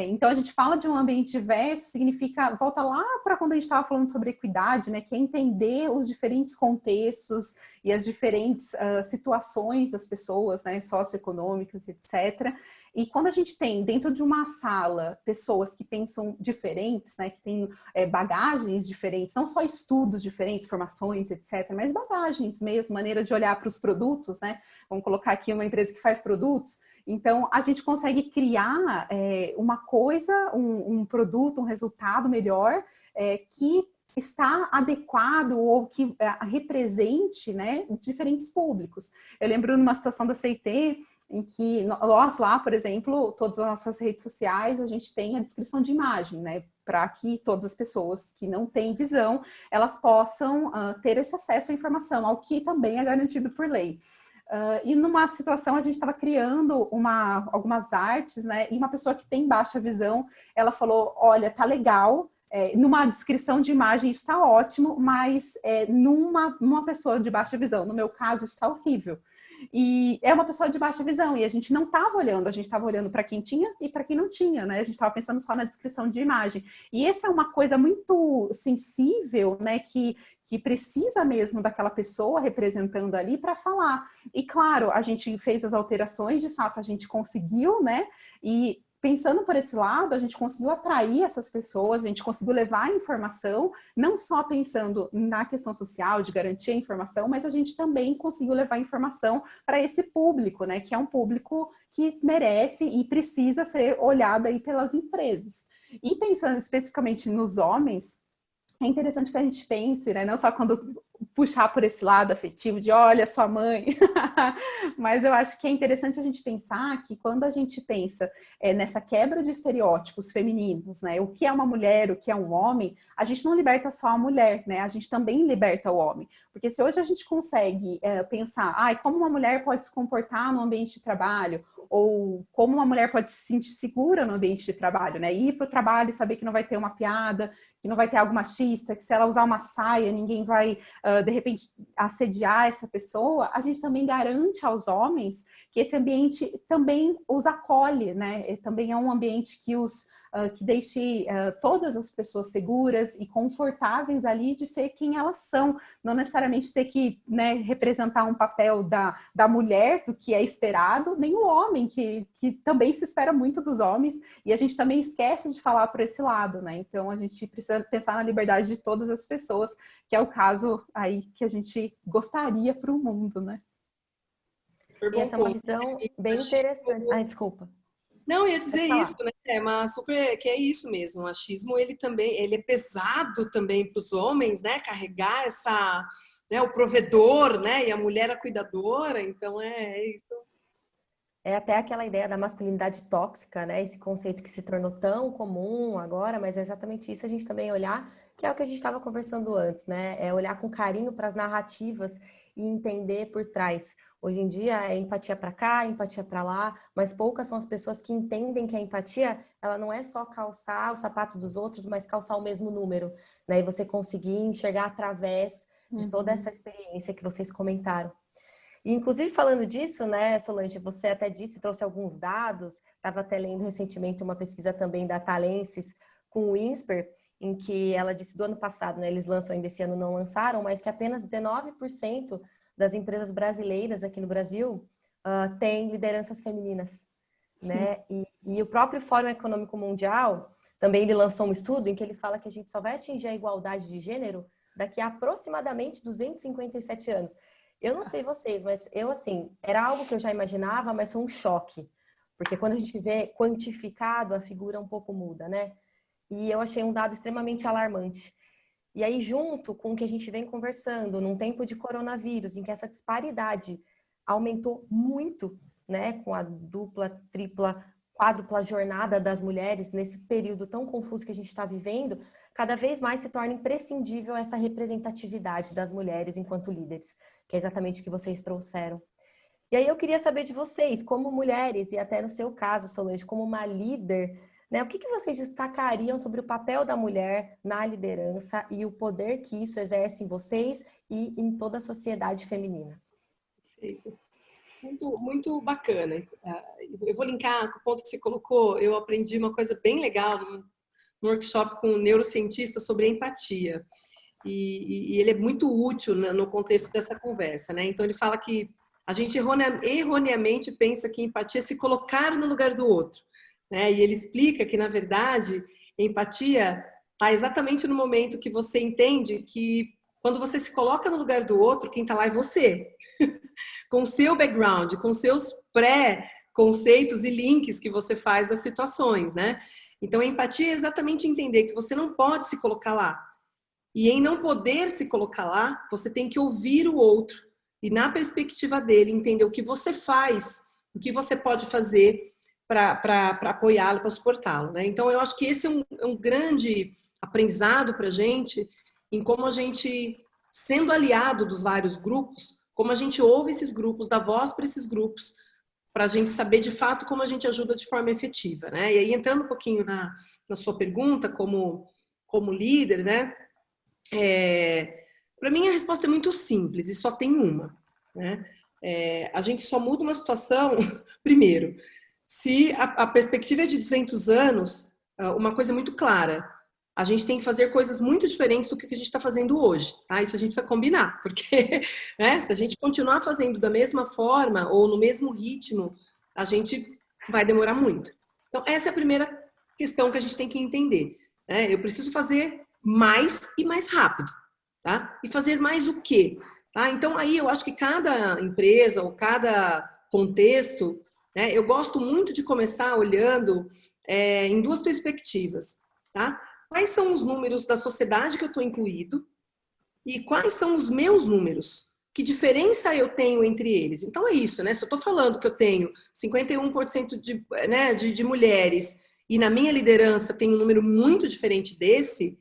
Então, a gente fala de um ambiente diverso, significa, volta lá para quando a gente estava falando sobre equidade, né, que é entender os diferentes contextos e as diferentes situações das pessoas, né, socioeconômicas, etc. E quando a gente tem dentro de uma sala pessoas que pensam diferentes, né, que têm bagagens diferentes, não só estudos diferentes, formações, etc., mas bagagens mesmo, maneira de olhar para os produtos, né? Vamos colocar aqui uma empresa que faz produtos. Então, a gente consegue criar uma coisa, um produto, um resultado melhor que está adequado ou que represente, né, diferentes públicos. Eu lembro numa situação da CIT em que nós lá, por exemplo, todas as nossas redes sociais, a gente tem a descrição de imagem, né, para que todas as pessoas que não têm visão, elas possam ter esse acesso à informação, ao que também é garantido por lei. E numa situação a gente estava criando algumas artes, né? E uma pessoa que tem baixa visão, ela falou, olha, tá legal, numa descrição de imagem isso está ótimo, mas numa pessoa de baixa visão, no meu caso, isso está horrível. E é uma pessoa de baixa visão, e a gente não estava olhando, a gente estava olhando para quem tinha e para quem não tinha, né? A gente estava pensando só na descrição de imagem. E essa é uma coisa muito sensível, né? Que precisa mesmo daquela pessoa representando ali para falar. E claro, a gente fez as alterações, de fato a gente conseguiu, né? E pensando por esse lado, a gente conseguiu atrair essas pessoas, a gente conseguiu levar a informação, não só pensando na questão social, de garantir a informação, mas a gente também conseguiu levar a informação para esse público, né? Que é um público que merece e precisa ser olhado aí pelas empresas. E pensando especificamente nos homens, é interessante que a gente pense, né? Não só quando puxar por esse lado afetivo de olha sua mãe, mas eu acho que é interessante a gente pensar que quando a gente pensa nessa quebra de estereótipos femininos, né? O que é uma mulher, o que é um homem, a gente não liberta só a mulher, né? A gente também liberta o homem. Porque se hoje a gente consegue pensar, como uma mulher pode se comportar no ambiente de trabalho, ou como uma mulher pode se sentir segura no ambiente de trabalho, né? Ir para o trabalho e saber que não vai ter uma piada, que não vai ter algo machista, que se ela usar uma saia, ninguém vai, de repente, assediar essa pessoa, a gente também garante aos homens que esse ambiente também os acolhe, né? Também é um ambiente que que deixe todas as pessoas seguras e confortáveis ali de ser quem elas são, não necessariamente ter que, né, representar um papel da mulher, do que é esperado, nem o homem, que também se espera muito dos homens, e a gente também esquece de falar por esse lado, né? Então a gente precisa pensar na liberdade de todas as pessoas, que é o caso aí que a gente gostaria para o mundo, né? E essa é uma visão bem interessante. Ai, desculpa. Não, eu ia dizer isso, né? Que é isso mesmo. O machismo, ele é pesado também para os homens, né? Carregar né? O provedor, né? E a mulher a cuidadora. Então é isso. É até aquela ideia da masculinidade tóxica, né? Esse conceito que se tornou tão comum agora, mas é exatamente isso a gente também olhar, que é o que a gente estava conversando antes, né? É olhar com carinho para as narrativas e entender por trás. Hoje em dia é empatia para cá, empatia para lá, mas poucas são as pessoas que entendem que a empatia, ela não é só calçar o sapato dos outros, mas calçar o mesmo número, né? E você conseguir enxergar através de toda essa experiência que vocês comentaram. E, inclusive, falando disso, né, Solange, você até trouxe alguns dados, estava até lendo recentemente uma pesquisa também da Talensis com o INSPER, em que ela disse do ano passado, né, eles lançam ainda esse ano, não lançaram, mas que apenas 19% das empresas brasileiras aqui no Brasil têm lideranças femininas, né? E o próprio Fórum Econômico Mundial, também ele lançou um estudo em que ele fala que a gente só vai atingir a igualdade de gênero daqui a aproximadamente 257 anos. Eu não sei vocês, mas eu, assim, era algo que eu já imaginava, mas foi um choque. Porque quando a gente vê quantificado, a figura um pouco muda, né? E eu achei um dado extremamente alarmante. E aí, junto com o que a gente vem conversando, num tempo de coronavírus, em que essa disparidade aumentou muito, né? Com a dupla, tripla, quádrupla jornada das mulheres, nesse período tão confuso que a gente está vivendo, cada vez mais se torna imprescindível essa representatividade das mulheres enquanto líderes, que é exatamente o que vocês trouxeram. E aí eu queria saber de vocês, como mulheres, e até no seu caso, Solange, como uma líder, né, o que vocês destacariam sobre o papel da mulher na liderança e o poder que isso exerce em vocês e em toda a sociedade feminina? Perfeito. Muito, muito bacana. Eu vou linkar com o ponto que você colocou. Eu aprendi uma coisa bem legal no workshop com um neurocientista sobre empatia. E ele é muito útil no contexto dessa conversa, né? Então, ele fala que a gente erroneamente pensa que empatia é se colocar no lugar do outro, né? E ele explica que, na verdade, empatia está exatamente no momento que você entende que quando você se coloca no lugar do outro, quem está lá é você. Com o seu background, com seus pré-conceitos e links que você faz das situações, né? Então, a empatia é exatamente entender que você não pode se colocar lá. E em não poder se colocar lá, você tem que ouvir o outro. E na perspectiva dele, entender o que você faz, o que você pode fazer para apoiá-lo, para suportá-lo, né? Então, eu acho que esse é um grande aprendizado para a gente, em como a gente, sendo aliado dos vários grupos, como a gente ouve esses grupos, dá voz para esses grupos, para a gente saber de fato como a gente ajuda de forma efetiva, né? E aí, entrando um pouquinho na sua pergunta, como como líder, né? Para mim a resposta é muito simples e só tem uma, né? A gente só muda uma situação, primeiro, se a perspectiva é de 200 anos, uma coisa muito clara, a gente tem que fazer coisas muito diferentes do que a gente está fazendo hoje, tá? Isso a gente precisa combinar, porque né, se a gente continuar fazendo da mesma forma ou no mesmo ritmo, a gente vai demorar muito. Então, essa é a primeira questão que a gente tem que entender, né? Eu preciso fazer mais e mais rápido, tá? E fazer mais o quê? Tá? Então, aí eu acho que cada empresa ou cada contexto, né, eu gosto muito de começar olhando em duas perspectivas, tá? Quais são os números da sociedade que eu estou incluído e quais são os meus números? Que diferença eu tenho entre eles? Então é isso, né? Se eu estou falando que eu tenho 51% de mulheres e na minha liderança tem um número muito diferente desse,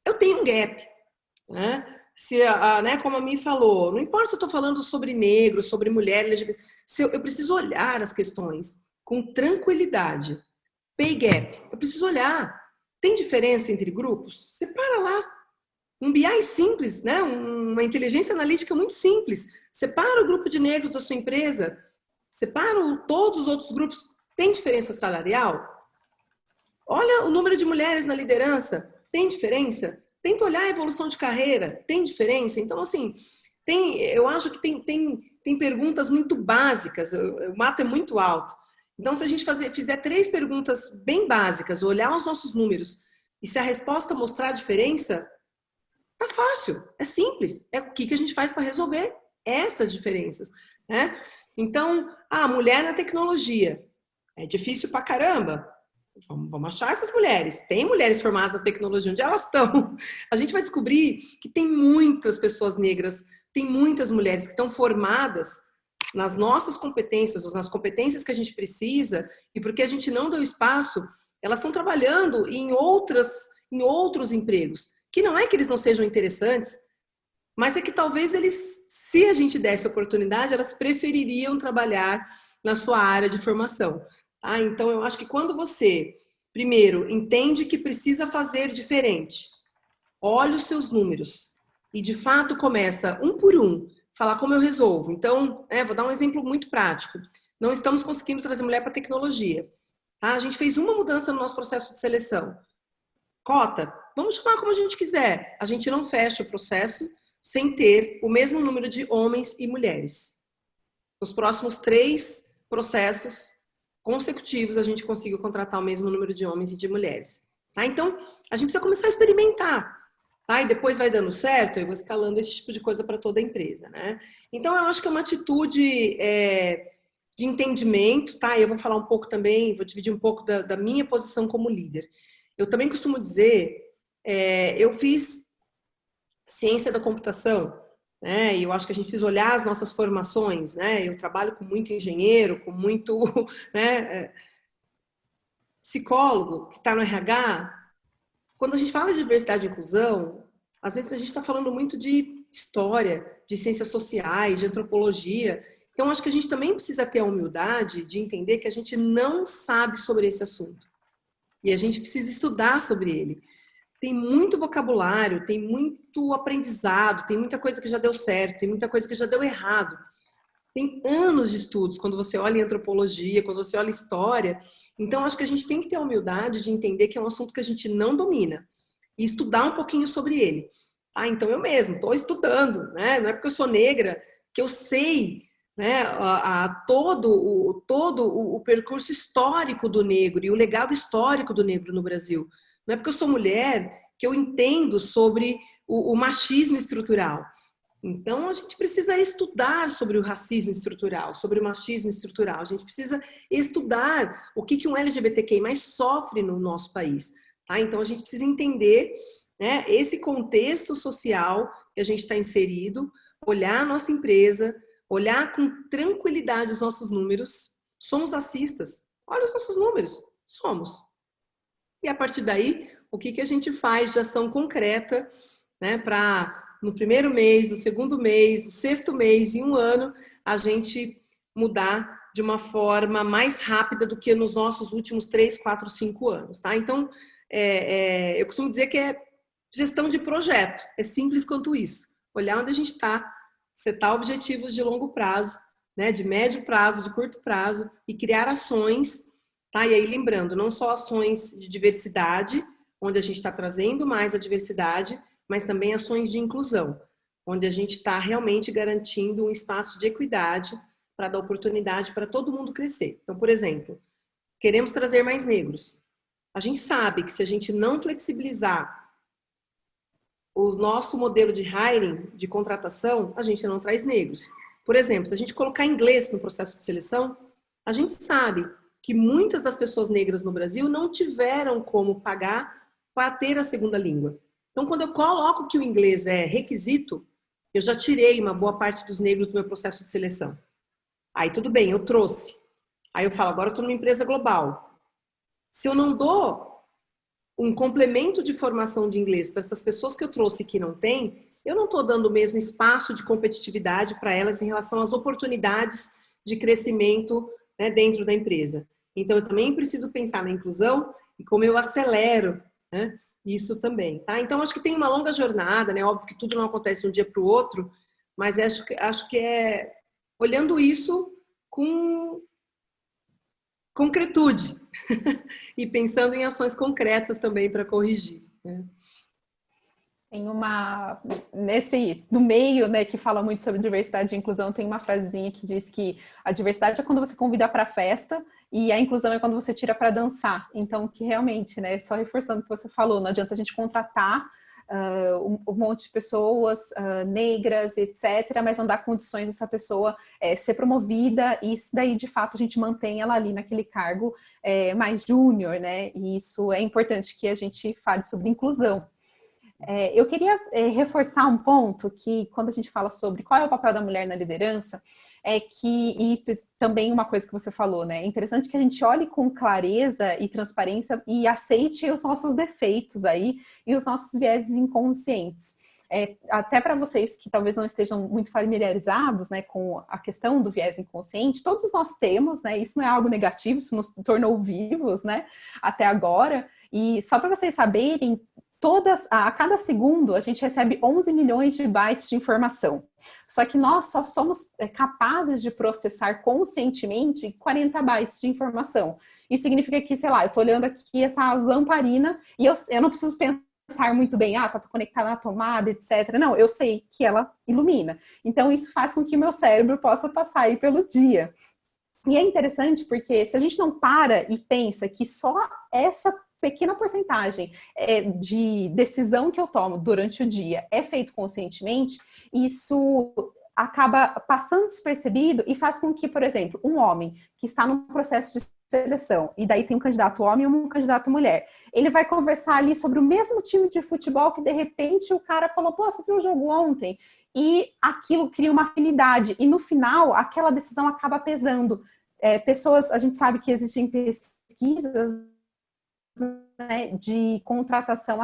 eu tenho um gap, né? Como a Mi falou, não importa se eu estou falando sobre negro, sobre mulher, LGBT, eu preciso olhar as questões com tranquilidade. Pay gap, eu preciso olhar. Tem diferença entre grupos? Separa lá. Um BI simples, né? Uma inteligência analítica muito simples. Separa o grupo de negros da sua empresa. Separa todos os outros grupos. Tem diferença salarial? Olha o número de mulheres na liderança. Tem diferença? Tenta olhar a evolução de carreira. Tem diferença? Então, assim, eu acho que tem perguntas muito básicas. O mato é muito alto. Então, se a gente fizer 3 perguntas bem básicas, olhar os nossos números, e se a resposta mostrar a diferença, tá fácil, é simples. É o que a gente faz para resolver essas diferenças, né? Então, mulher na tecnologia. É difícil pra caramba. Vamos achar essas mulheres. Tem mulheres formadas na tecnologia, onde elas estão? A gente vai descobrir que tem muitas pessoas negras, tem muitas mulheres que estão formadas nas nossas competências, ou nas competências que a gente precisa, e porque a gente não deu espaço, elas estão trabalhando em outros empregos, que não é que eles não sejam interessantes, mas é que talvez se a gente desse oportunidade, elas prefeririam trabalhar na sua área de formação. Tá? Então, eu acho que quando você, primeiro, entende que precisa fazer diferente, olha os seus números, e de fato começa um por um, falar como eu resolvo. Então, vou dar um exemplo muito prático. Não estamos conseguindo trazer mulher para tecnologia. Tá? A gente fez uma mudança no nosso processo de seleção. Cota, vamos chamar como a gente quiser. A gente não fecha o processo sem ter o mesmo número de homens e mulheres. Nos próximos 3 processos consecutivos, a gente conseguiu contratar o mesmo número de homens e de mulheres. Tá? Então, a gente precisa começar a experimentar. Tá? E depois vai dando certo, eu vou escalando esse tipo de coisa para toda a empresa, né? Então, eu acho que é uma atitude de entendimento, tá? Eu vou falar um pouco também, vou dividir um pouco da minha posição como líder. Eu também costumo dizer, eu fiz ciência da computação, né? E eu acho que a gente precisa olhar as nossas formações, né? Eu trabalho com muito engenheiro, com muito psicólogo que está no RH. Quando a gente fala de diversidade e inclusão, às vezes a gente está falando muito de história, de ciências sociais, de antropologia. Então, acho que a gente também precisa ter a humildade de entender que a gente não sabe sobre esse assunto. E a gente precisa estudar sobre ele. Tem muito vocabulário, tem muito aprendizado, tem muita coisa que já deu certo, tem muita coisa que já deu errado. Tem anos de estudos, quando você olha em antropologia, quando você olha em história. Então, acho que a gente tem que ter a humildade de entender que é um assunto que a gente não domina e estudar um pouquinho sobre ele. Ah, então, eu mesmo estou estudando, né? Não é porque eu sou negra que eu sei, né, todo o percurso histórico do negro e o legado histórico do negro no Brasil. Não é porque eu sou mulher que eu entendo sobre o machismo estrutural. Então, a gente precisa estudar sobre o racismo estrutural, sobre o machismo estrutural. A gente precisa estudar o que um LGBTQI+ sofre no nosso país. Tá? Então, a gente precisa entender, né, esse contexto social que a gente está inserido, olhar a nossa empresa, olhar com tranquilidade os nossos números. Somos racistas. Olha os nossos números. Somos. E, a partir daí, o que a gente faz de ação concreta, né, para... no primeiro mês, no segundo mês, no 6º mês, em um ano, a gente mudar de uma forma mais rápida do que nos nossos últimos 3, 4, 5 anos, tá? Então, eu costumo dizer que é gestão de projeto, é simples quanto isso. Olhar onde a gente está, setar objetivos de longo prazo, né, de médio prazo, de curto prazo, e criar ações, tá? E aí lembrando, não só ações de diversidade, onde a gente está trazendo mais a diversidade, mas também ações de inclusão, onde a gente está realmente garantindo um espaço de equidade para dar oportunidade para todo mundo crescer. Então, por exemplo, queremos trazer mais negros. A gente sabe que se a gente não flexibilizar o nosso modelo de hiring, de contratação, a gente não traz negros. Por exemplo, se a gente colocar inglês no processo de seleção, a gente sabe que muitas das pessoas negras no Brasil não tiveram como pagar para ter a segunda língua. Então, quando eu coloco que o inglês é requisito, eu já tirei uma boa parte dos negros do meu processo de seleção. Aí tudo bem, eu trouxe. Aí eu falo, agora eu estou numa empresa global. Se eu não dou um complemento de formação de inglês para essas pessoas que eu trouxe que não têm, eu não estou dando o mesmo espaço de competitividade para elas em relação às oportunidades de crescimento, né, dentro da empresa. Então, eu também preciso pensar na inclusão e como eu acelero, né, isso também. Tá? Então, acho que tem uma longa jornada, né? Óbvio que tudo não acontece de um dia para o outro, mas acho que é olhando isso com concretude e pensando em ações concretas também para corrigir, né? Tem no meio, né, que fala muito sobre diversidade e inclusão, tem uma frasezinha que diz que a diversidade é quando você convida para a festa e a inclusão é quando você tira para dançar. Então, que realmente, né, só reforçando o que você falou, não adianta a gente contratar um monte de pessoas negras, etc., mas não dar condições dessa pessoa ser promovida e daí, de fato, a gente mantém ela ali naquele cargo mais júnior, né? E isso é importante que a gente fale sobre inclusão. Eu queria reforçar um ponto que, quando a gente fala sobre qual é o papel da mulher na liderança, e também uma coisa que você falou, né? É interessante que a gente olhe com clareza e transparência e aceite os nossos defeitos aí e os nossos vieses inconscientes. Até para vocês que talvez não estejam muito familiarizados, né, com a questão do viés inconsciente, todos nós temos, né? Isso não é algo negativo, isso nos tornou vivos, né? Até agora. E só para vocês saberem, a cada segundo a gente recebe 11 milhões de bytes de informação. Só que nós só somos capazes de processar conscientemente 40 bytes de informação. Isso significa que, sei lá, eu estou olhando aqui essa lamparina e eu não preciso pensar muito bem, tá conectada na tomada, etc. Não, eu sei que ela ilumina. Então, isso faz com que meu cérebro possa passar aí pelo dia. E é interessante porque se a gente não para e pensa que só essa pequena porcentagem de decisão que eu tomo durante o dia é feito conscientemente, isso acaba passando despercebido e faz com que, por exemplo, um homem que está num processo de seleção, e daí tem um candidato homem e um candidato mulher, ele vai conversar ali sobre o mesmo time de futebol que, de repente, o cara falou, pô, você viu o jogo ontem? E aquilo cria uma afinidade, e no final, aquela decisão acaba pesando. Pessoas, a gente sabe que existem pesquisas, né, de contratação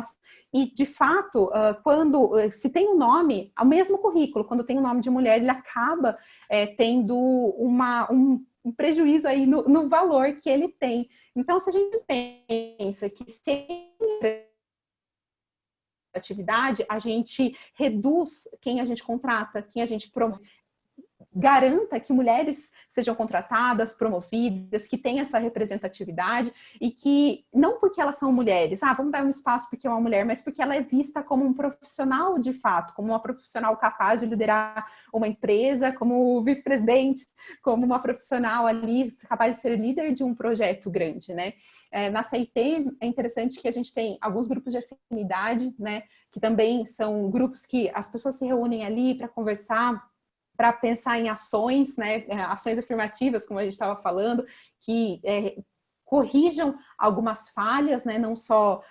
e, de fato, quando se tem um nome, ao mesmo currículo, quando tem um nome de mulher, ele acaba tendo um prejuízo aí no valor que ele tem. Então, se a gente pensa que sem atividade, a gente reduz quem a gente contrata, quem a gente promove, garanta que mulheres sejam contratadas, promovidas, que tenham essa representatividade e que, não porque elas são mulheres, vamos dar um espaço porque é uma mulher, mas porque ela é vista como um profissional de fato, como uma profissional capaz de liderar uma empresa, como vice-presidente, como uma profissional ali capaz de ser líder de um projeto grande, né? Na CIT é interessante que a gente tem alguns grupos de afinidade, né? Que também são grupos que as pessoas se reúnem ali para conversar, para pensar em ações, né, ações afirmativas, como a gente estava falando, que corrijam algumas falhas, né, não só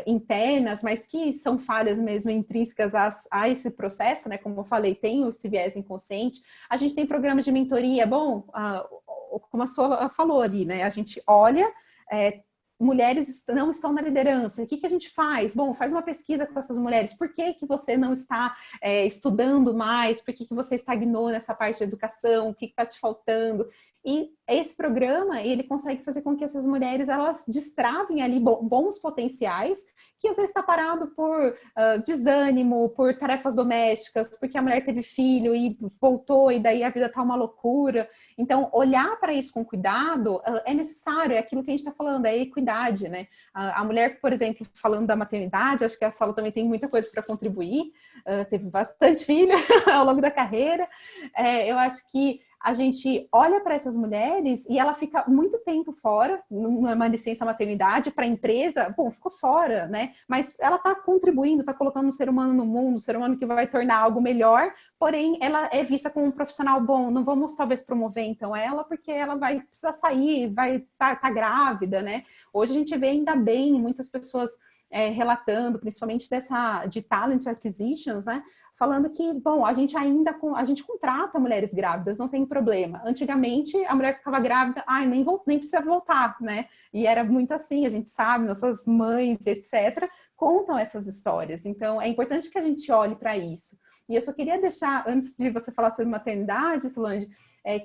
internas, mas que são falhas mesmo intrínsecas a esse processo, né, como eu falei, tem esse viés inconsciente. A gente tem programas de mentoria, como a Sola falou ali, né, a gente olha, mulheres não estão na liderança, o que a gente faz? Bom, faz uma pesquisa com essas mulheres, por que você não está estudando mais, por que você estagnou nessa parte de educação, o que está te faltando? E esse programa, ele consegue fazer com que essas mulheres, elas destravem ali bons potenciais, que às vezes está parado por desânimo, por tarefas domésticas, porque a mulher teve filho e voltou, e daí a vida está uma loucura. Então, olhar para isso com cuidado é necessário, é aquilo que a gente está falando, é a equidade, né? A mulher, por exemplo, falando da maternidade, acho que a Saulo também tem muita coisa para contribuir, teve bastante filho ao longo da carreira, eu acho que a gente olha para essas mulheres e ela fica muito tempo fora, numa licença maternidade, para a empresa, bom, ficou fora, né? Mas ela está contribuindo, está colocando um ser humano no mundo, um ser humano que vai tornar algo melhor, porém ela é vista como um profissional bom. Não vamos talvez promover então ela, porque ela vai precisar sair, vai tá grávida, né? Hoje a gente vê ainda bem muitas pessoas relatando, principalmente de talent acquisitions, né? Falando que, bom, a gente contrata mulheres grávidas, não tem problema. Antigamente, a mulher ficava grávida, nem precisa voltar, né? E era muito assim, a gente sabe, nossas mães, etc., contam essas histórias. Então, é importante que a gente olhe para isso. E eu só queria deixar, antes de você falar sobre maternidade, Solange,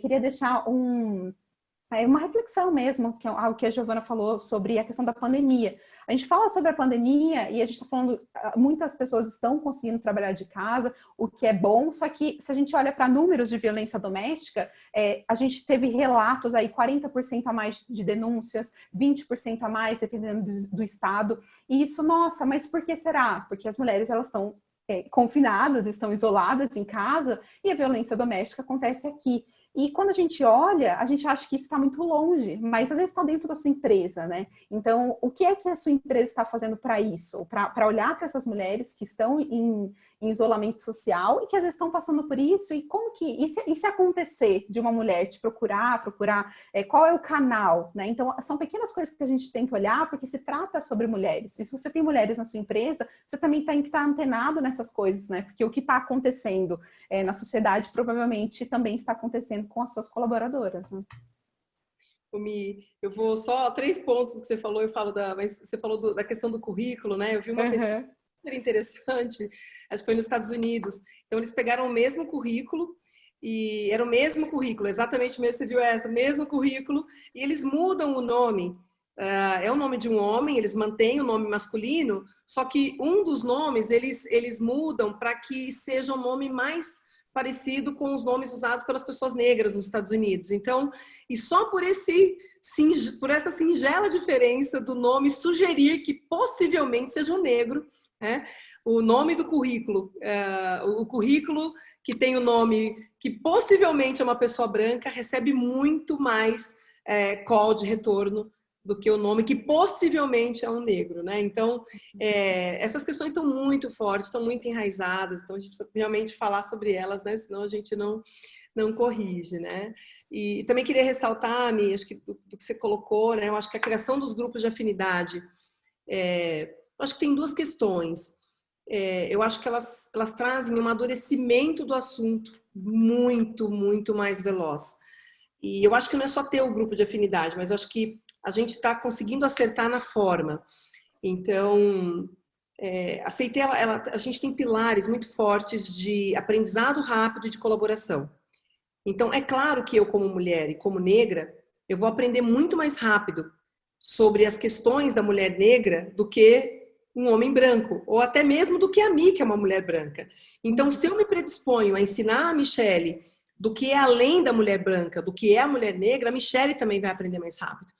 queria deixar uma reflexão mesmo, que é algo que a Giovana falou sobre a questão da pandemia. A gente fala sobre a pandemia e a gente está falando, muitas pessoas estão conseguindo trabalhar de casa, o que é bom, só que se a gente olha para números de violência doméstica, a gente teve relatos aí, 40% a mais de denúncias, 20% a mais, dependendo do estado. E isso, nossa, mas por que será? Porque as mulheres, elas estão confinadas, estão isoladas em casa e a violência doméstica acontece aqui. E quando a gente olha, a gente acha que isso está muito longe, mas às vezes está dentro da sua empresa, né? Então, o que é que a sua empresa está fazendo para isso? Para olhar para essas mulheres que estão em isolamento social e que às vezes estão passando por isso, e como que... E se acontecer de uma mulher te procurar qual é o canal, né? Então, são pequenas coisas que a gente tem que olhar, porque se trata sobre mulheres. E se você tem mulheres na sua empresa, você também tem que estar antenado nessas coisas, né? Porque o que está acontecendo na sociedade provavelmente também está acontecendo com as suas colaboradoras, né? Eu vou só 3 pontos do que você falou, mas você falou da questão do currículo, né? Eu vi uma pesquisa super interessante, acho que foi nos Estados Unidos. Então, eles pegaram o mesmo currículo, e era o mesmo currículo, exatamente o mesmo, você viu mesmo currículo, e eles mudam o nome. É o nome de um homem, eles mantêm o nome masculino, só que um dos nomes, eles mudam para que seja um nome mais parecido com os nomes usados pelas pessoas negras nos Estados Unidos. Então, e só por essa singela diferença do nome sugerir que possivelmente seja um negro, né? O nome do currículo, o currículo que tem o nome que possivelmente é uma pessoa branca, recebe muito mais call de retorno do que o nome que possivelmente é um negro, né? Então, essas questões estão muito fortes, estão muito enraizadas, então a gente precisa realmente falar sobre elas, né? Senão a gente não corrige, né? E também queria ressaltar, Mi, acho que do que você colocou, né? Eu acho que a criação dos grupos de afinidade, eu acho que tem 2 questões. Eu acho que elas trazem um amadurecimento do assunto muito, muito mais veloz. E eu acho que não é só ter o grupo de afinidade, mas eu acho que a gente está conseguindo acertar na forma. Então, a gente tem pilares muito fortes de aprendizado rápido e de colaboração. Então, é claro que eu, como mulher e como negra, eu vou aprender muito mais rápido sobre as questões da mulher negra do que um homem branco, ou até mesmo do que a mim, que é uma mulher branca. Então, se eu me predisponho a ensinar a Michele do que é além da mulher branca, do que é a mulher negra, a Michele também vai aprender mais rápido.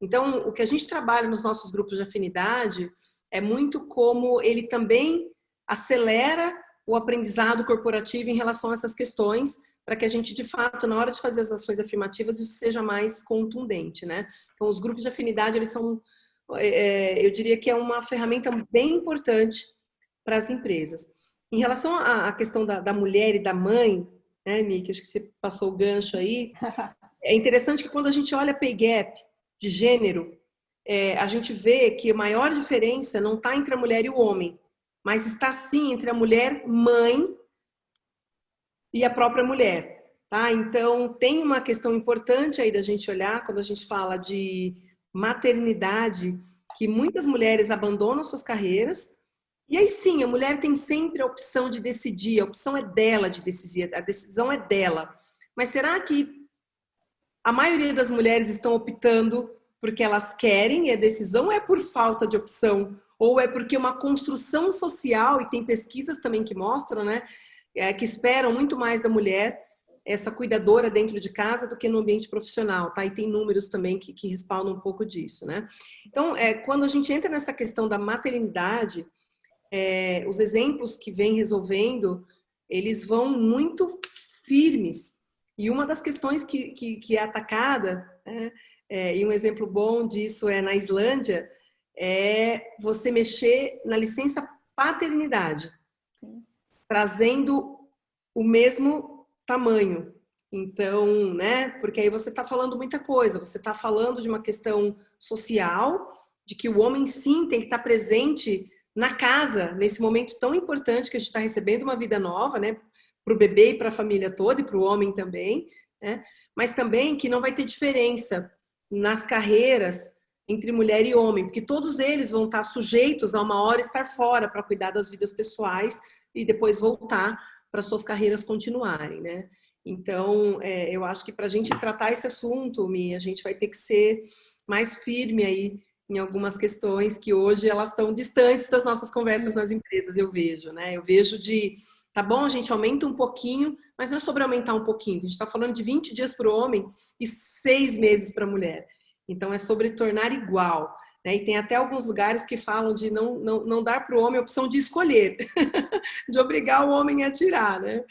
Então, o que a gente trabalha nos nossos grupos de afinidade é muito como ele também acelera o aprendizado corporativo em relação a essas questões, para que a gente, de fato, na hora de fazer as ações afirmativas, isso seja mais contundente, né? Então, os grupos de afinidade, eles são, eu diria que é uma ferramenta bem importante para as empresas. Em relação à questão da mulher e da mãe, né, Miki, acho que você passou o gancho aí, é interessante que quando a gente olha pay gap de gênero, a gente vê que a maior diferença não está entre a mulher e o homem, mas está sim entre a mulher mãe e a própria mulher. Tá? Então, tem uma questão importante aí da gente olhar quando a gente fala de maternidade, que muitas mulheres abandonam suas carreiras, e aí sim, a mulher tem sempre a opção de decidir, a opção é dela de decidir, a decisão é dela. Mas será que A maioria das mulheres estão optando porque elas querem, é decisão, ou é por falta de opção, ou é porque uma construção social, e tem pesquisas também que mostram, né, que esperam muito mais da mulher, essa cuidadora dentro de casa, do que no ambiente profissional, tá? E tem números também que respaldam um pouco disso, né? Então, quando a gente entra nessa questão da maternidade, os exemplos que vem resolvendo, eles vão muito firmes. E uma das questões que é atacada, né, e um exemplo bom disso é na Islândia, é você mexer na licença paternidade, Sim. trazendo o mesmo tamanho. Então, né, porque aí você está falando muita coisa, você está falando de uma questão social, de que o homem sim tem que estar presente na casa, nesse momento tão importante que a gente está recebendo uma vida nova, né, para o bebê e para a família toda, e para o homem também, né, mas também que não vai ter diferença nas carreiras entre mulher e homem, porque todos eles vão estar sujeitos a uma hora estar fora para cuidar das vidas pessoais e depois voltar para suas carreiras continuarem, né? Então, eu acho que para a gente tratar esse assunto, Mi, a gente vai ter que ser mais firme aí em algumas questões que hoje elas estão distantes das nossas conversas nas empresas, eu vejo, né? Eu vejo tá bom, a gente aumenta um pouquinho, mas não é sobre aumentar um pouquinho. A gente está falando de 20 dias para o homem e 6 meses para a mulher. Então, é sobre tornar igual. Né? E tem até alguns lugares que falam de não dar para o homem a opção de escolher, de obrigar o homem a tirar, né?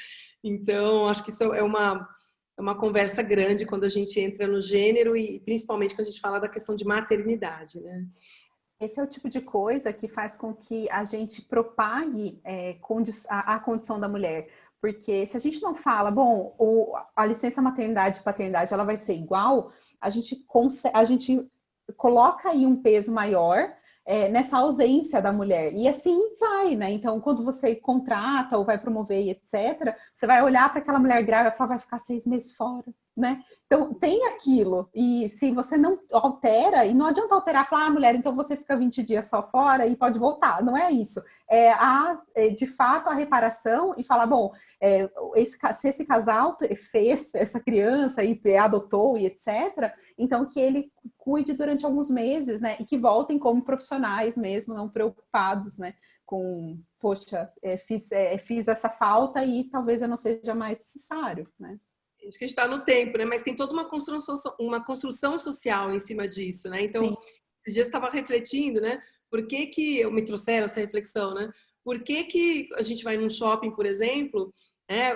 Então, acho que isso é uma conversa grande quando a gente entra no gênero e principalmente quando a gente fala da questão de maternidade, né? Esse é o tipo de coisa que faz com que a gente propague a condição da mulher. Porque se a gente não fala, bom, a licença maternidade e paternidade ela vai ser igual, a gente coloca aí um peso maior nessa ausência da mulher. E assim vai, né? Então, quando você contrata ou vai promover e etc., você vai olhar para aquela mulher grávida e falar, vai ficar 6 meses fora, né? Então, tem aquilo. E se você não altera, e não adianta alterar, falar, mulher, então você fica 20 dias só fora e pode voltar. Não é isso. De fato, a reparação e falar, bom, se esse casal fez essa criança e adotou e etc., então que ele cuide durante alguns meses, né? E que voltem como profissionais mesmo, não preocupados, né? Com, poxa, fiz essa falta e talvez eu não seja mais necessário, né? Acho que a gente está no tempo, né? Mas tem toda uma construção social em cima disso, né? Então, esses dias estava refletindo, né? Por que me trouxeram essa reflexão, né? Por que a gente vai num shopping, por exemplo,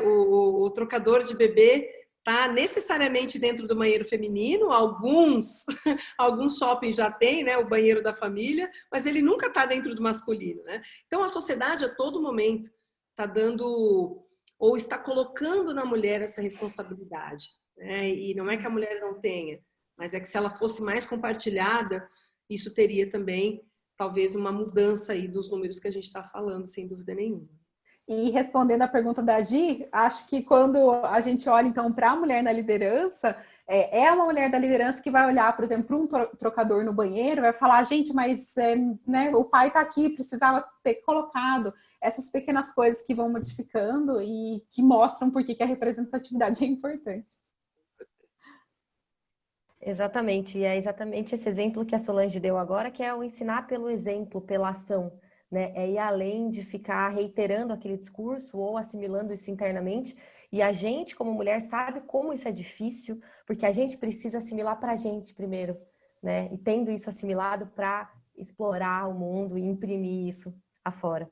o trocador de bebê tá necessariamente dentro do banheiro feminino? Alguns shoppings já tem, né? O banheiro da família, mas ele nunca está dentro do masculino, né? Então, a sociedade a todo momento está dando ou está colocando na mulher essa responsabilidade, né? E não é que a mulher não tenha, mas é que se ela fosse mais compartilhada, isso teria também, talvez, uma mudança aí dos números que a gente está falando, sem dúvida nenhuma. E respondendo a pergunta da Gi, acho que quando a gente olha, então, para a mulher na liderança, é uma mulher da liderança que vai olhar, por exemplo, para um trocador no banheiro, vai falar, gente, mas né, o pai está aqui, precisava ter colocado. Essas pequenas coisas que vão modificando e que mostram por que a representatividade é importante. Exatamente, e é exatamente esse exemplo que a Solange deu agora, que é o ensinar pelo exemplo, pela ação, né? É ir além de ficar reiterando aquele discurso ou assimilando isso internamente. E a gente, como mulher, sabe como isso é difícil, porque a gente precisa assimilar para a gente primeiro, né? E tendo isso assimilado para explorar o mundo e imprimir isso afora.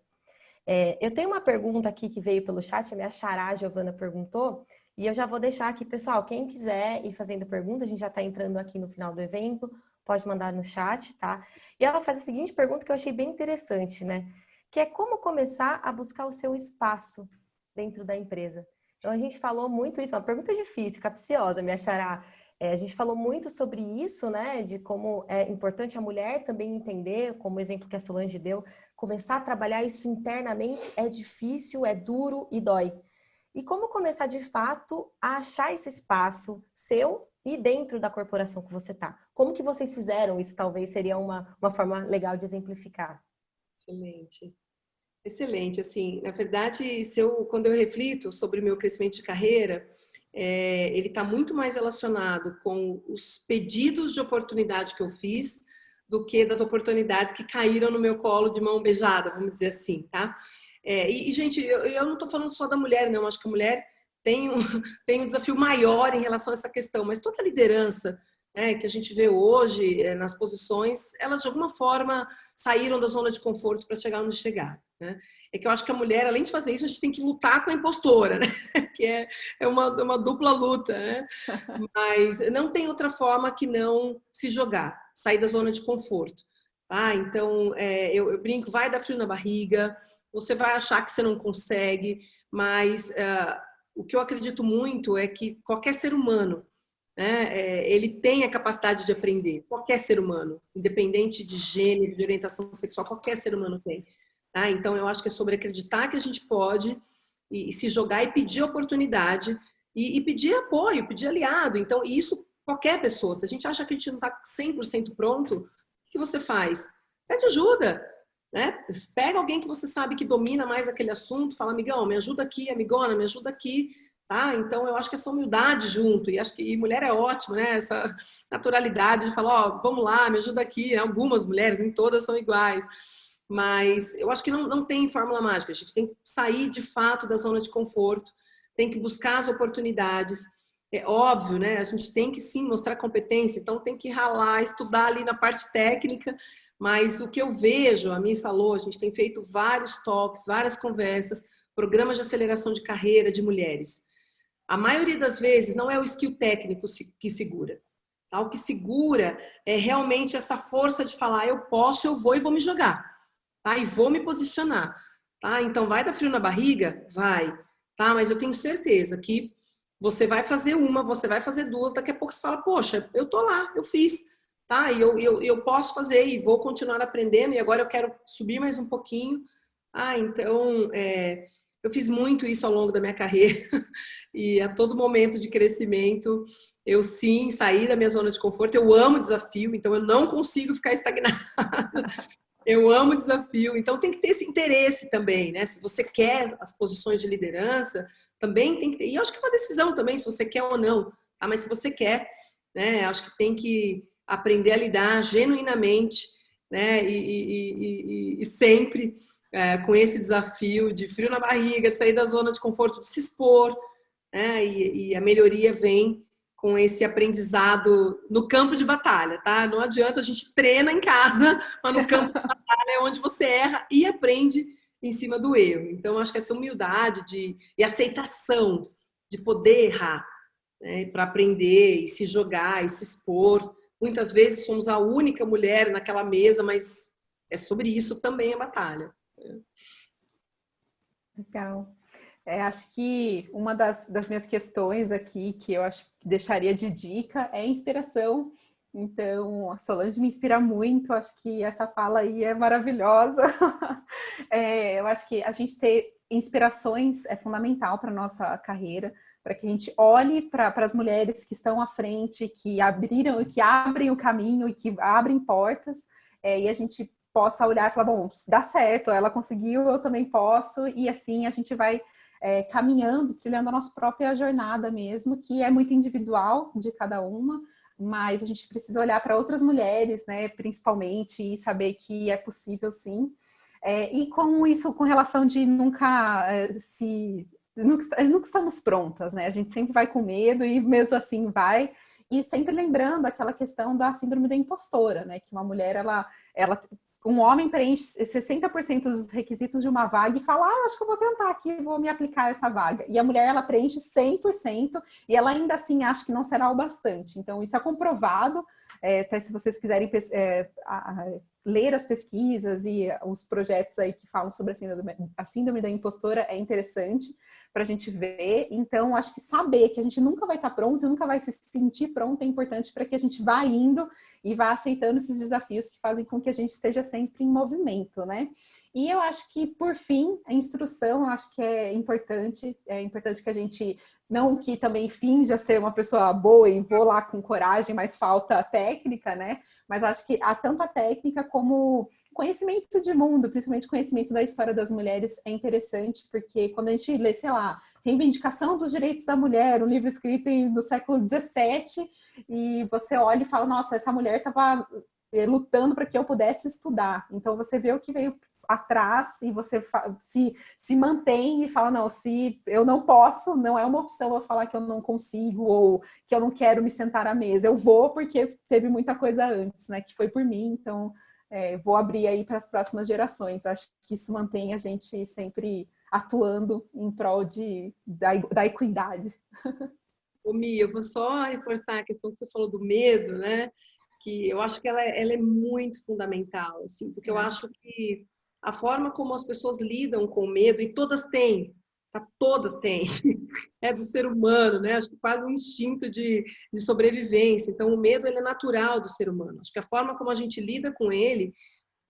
Eu tenho uma pergunta aqui que veio pelo chat, a minha xará, a Giovana, perguntou, e eu já vou deixar aqui, pessoal, quem quiser ir fazendo pergunta, a gente já está entrando aqui no final do evento, pode mandar no chat, tá? E ela faz a seguinte pergunta que eu achei bem interessante, né? Que é como começar a buscar o seu espaço dentro da empresa. Então, a gente falou muito isso, uma pergunta difícil, capciosa, minha xará. A gente falou muito sobre isso, né? De como é importante a mulher também entender, como o exemplo que a Solange deu, começar a trabalhar isso internamente é difícil, é duro e dói. E como começar, de fato, a achar esse espaço seu e dentro da corporação que você está? Como que vocês fizeram isso? Talvez seria uma forma legal de exemplificar. Excelente. Excelente. Assim, na verdade, quando eu reflito sobre o meu crescimento de carreira, ele está muito mais relacionado com os pedidos de oportunidade que eu fiz do que das oportunidades que caíram no meu colo de mão beijada, vamos dizer assim, tá? Gente, eu não estou falando só da mulher, não. Acho que a mulher tem um desafio maior em relação a essa questão, mas toda a liderança, né, que a gente vê hoje nas posições, elas de alguma forma saíram da zona de conforto para chegar onde chegaram, né? É que eu acho que a mulher, além de fazer isso, a gente tem que lutar com a impostora, né? Que é uma dupla luta, né? Mas não tem outra forma que não se jogar, sair da zona de conforto. Então, eu brinco, vai dar frio na barriga, você vai achar que você não consegue, mas o que eu acredito muito é que qualquer ser humano, né, ele tem a capacidade de aprender, qualquer ser humano, independente de gênero, de orientação sexual, qualquer ser humano tem. Então, eu acho que é sobre acreditar que a gente pode e se jogar e pedir oportunidade e pedir apoio, pedir aliado. Então, isso qualquer pessoa. Se a gente acha que a gente não está 100% pronto, o que você faz? Pede ajuda, né? Pega alguém que você sabe que domina mais aquele assunto, fala, amigão, me ajuda aqui, amigona, me ajuda aqui. Então, eu acho que essa humildade junto, e acho que mulher é ótimo, né? Essa naturalidade de falar, vamos lá, me ajuda aqui. Algumas mulheres, nem todas são iguais. Mas eu acho que não tem fórmula mágica. A gente tem que sair de fato da zona de conforto, tem que buscar as oportunidades. É óbvio, né? A gente tem que sim mostrar competência, então tem que ralar, estudar ali na parte técnica. Mas o que eu vejo, a Mi falou, a gente tem feito vários talks, várias conversas, programas de aceleração de carreira de mulheres. A maioria das vezes não é o skill técnico que segura. O que segura é realmente essa força de falar, eu posso, eu vou e vou me jogar. E vou me posicionar. Então, vai dar frio na barriga? Vai. Mas eu tenho certeza que você vai fazer uma, você vai fazer duas, daqui a pouco você fala, poxa, eu tô lá, eu fiz. E eu posso fazer e vou continuar aprendendo e agora eu quero subir mais um pouquinho. Então, eu fiz muito isso ao longo da minha carreira e a todo momento de crescimento eu sim saí da minha zona de conforto. Eu amo desafio, então eu não consigo ficar estagnada. Eu amo desafio, então tem que ter esse interesse também, né? Se você quer as posições de liderança, também tem que ter. E eu acho que é uma decisão também, se você quer ou não. Mas se você quer, né? Acho que tem que aprender a lidar genuinamente, né? E sempre com esse desafio de frio na barriga, de sair da zona de conforto, de se expor, né? E a melhoria vem com esse aprendizado no campo de batalha, tá? Não adianta, a gente treina em casa, mas no campo de batalha é onde você erra e aprende em cima do erro. Então, acho que essa humildade e aceitação de poder errar, né, para aprender e se jogar e se expor. Muitas vezes somos a única mulher naquela mesa, mas é sobre isso também a batalha. Legal. Acho que uma das minhas questões aqui, que eu acho que deixaria de dica, é inspiração. Então, a Solange me inspira muito, acho que essa fala aí é maravilhosa. Eu acho que a gente ter inspirações é fundamental para a nossa carreira, para que a gente olhe para as mulheres que estão à frente, que abrem o caminho e que abrem portas, e a gente possa olhar e falar, bom, dá certo, ela conseguiu, eu também posso, e assim a gente vai caminhando, trilhando a nossa própria jornada mesmo, que é muito individual de cada uma, mas a gente precisa olhar para outras mulheres, né, principalmente, e saber que é possível sim. E com isso, com relação de nunca estamos prontas, né? A gente sempre vai com medo e mesmo assim vai. E sempre lembrando aquela questão da síndrome da impostora, né? Que uma mulher, um homem preenche 60% dos requisitos de uma vaga e fala, acho que eu vou tentar aqui, vou me aplicar essa vaga. E a mulher, ela preenche 100% e ela ainda assim acha que não será o bastante. Então, isso é comprovado. Até se vocês quiserem ler as pesquisas e os projetos aí que falam sobre a síndrome da impostora, é interessante para a gente ver. Então, acho que saber que a gente nunca vai estar pronto, nunca vai se sentir pronto é importante para que a gente vá indo e vá aceitando esses desafios que fazem com que a gente esteja sempre em movimento, né? E eu acho que, por fim, a instrução, eu acho que é importante que a gente, não que também finja ser uma pessoa boa e vou lá com coragem, mas falta a técnica, né? Mas acho que há tanto a técnica como conhecimento de mundo, principalmente conhecimento da história das mulheres é interessante, porque quando a gente lê, sei lá, Reivindicação dos Direitos da Mulher, um livro escrito no século XVII, e você olha e fala, nossa, essa mulher estava lutando para que eu pudesse estudar. Então você vê o que veio atrás e você se mantém e fala, não, se eu não posso, não é uma opção eu falar que eu não consigo ou que eu não quero me sentar à mesa. Eu vou porque teve muita coisa antes, né, que foi por mim, então vou abrir aí para as próximas gerações. Acho que isso mantém a gente sempre atuando em prol da equidade. Ô, Mi, eu vou só reforçar a questão que você falou do medo, né? Que eu acho que ela é muito fundamental, assim, porque eu acho que a forma como as pessoas lidam com o medo, e todas têm, tá? Todas têm, é do ser humano, né? Acho que quase um instinto de sobrevivência. Então, o medo, ele é natural do ser humano. Acho que a forma como a gente lida com ele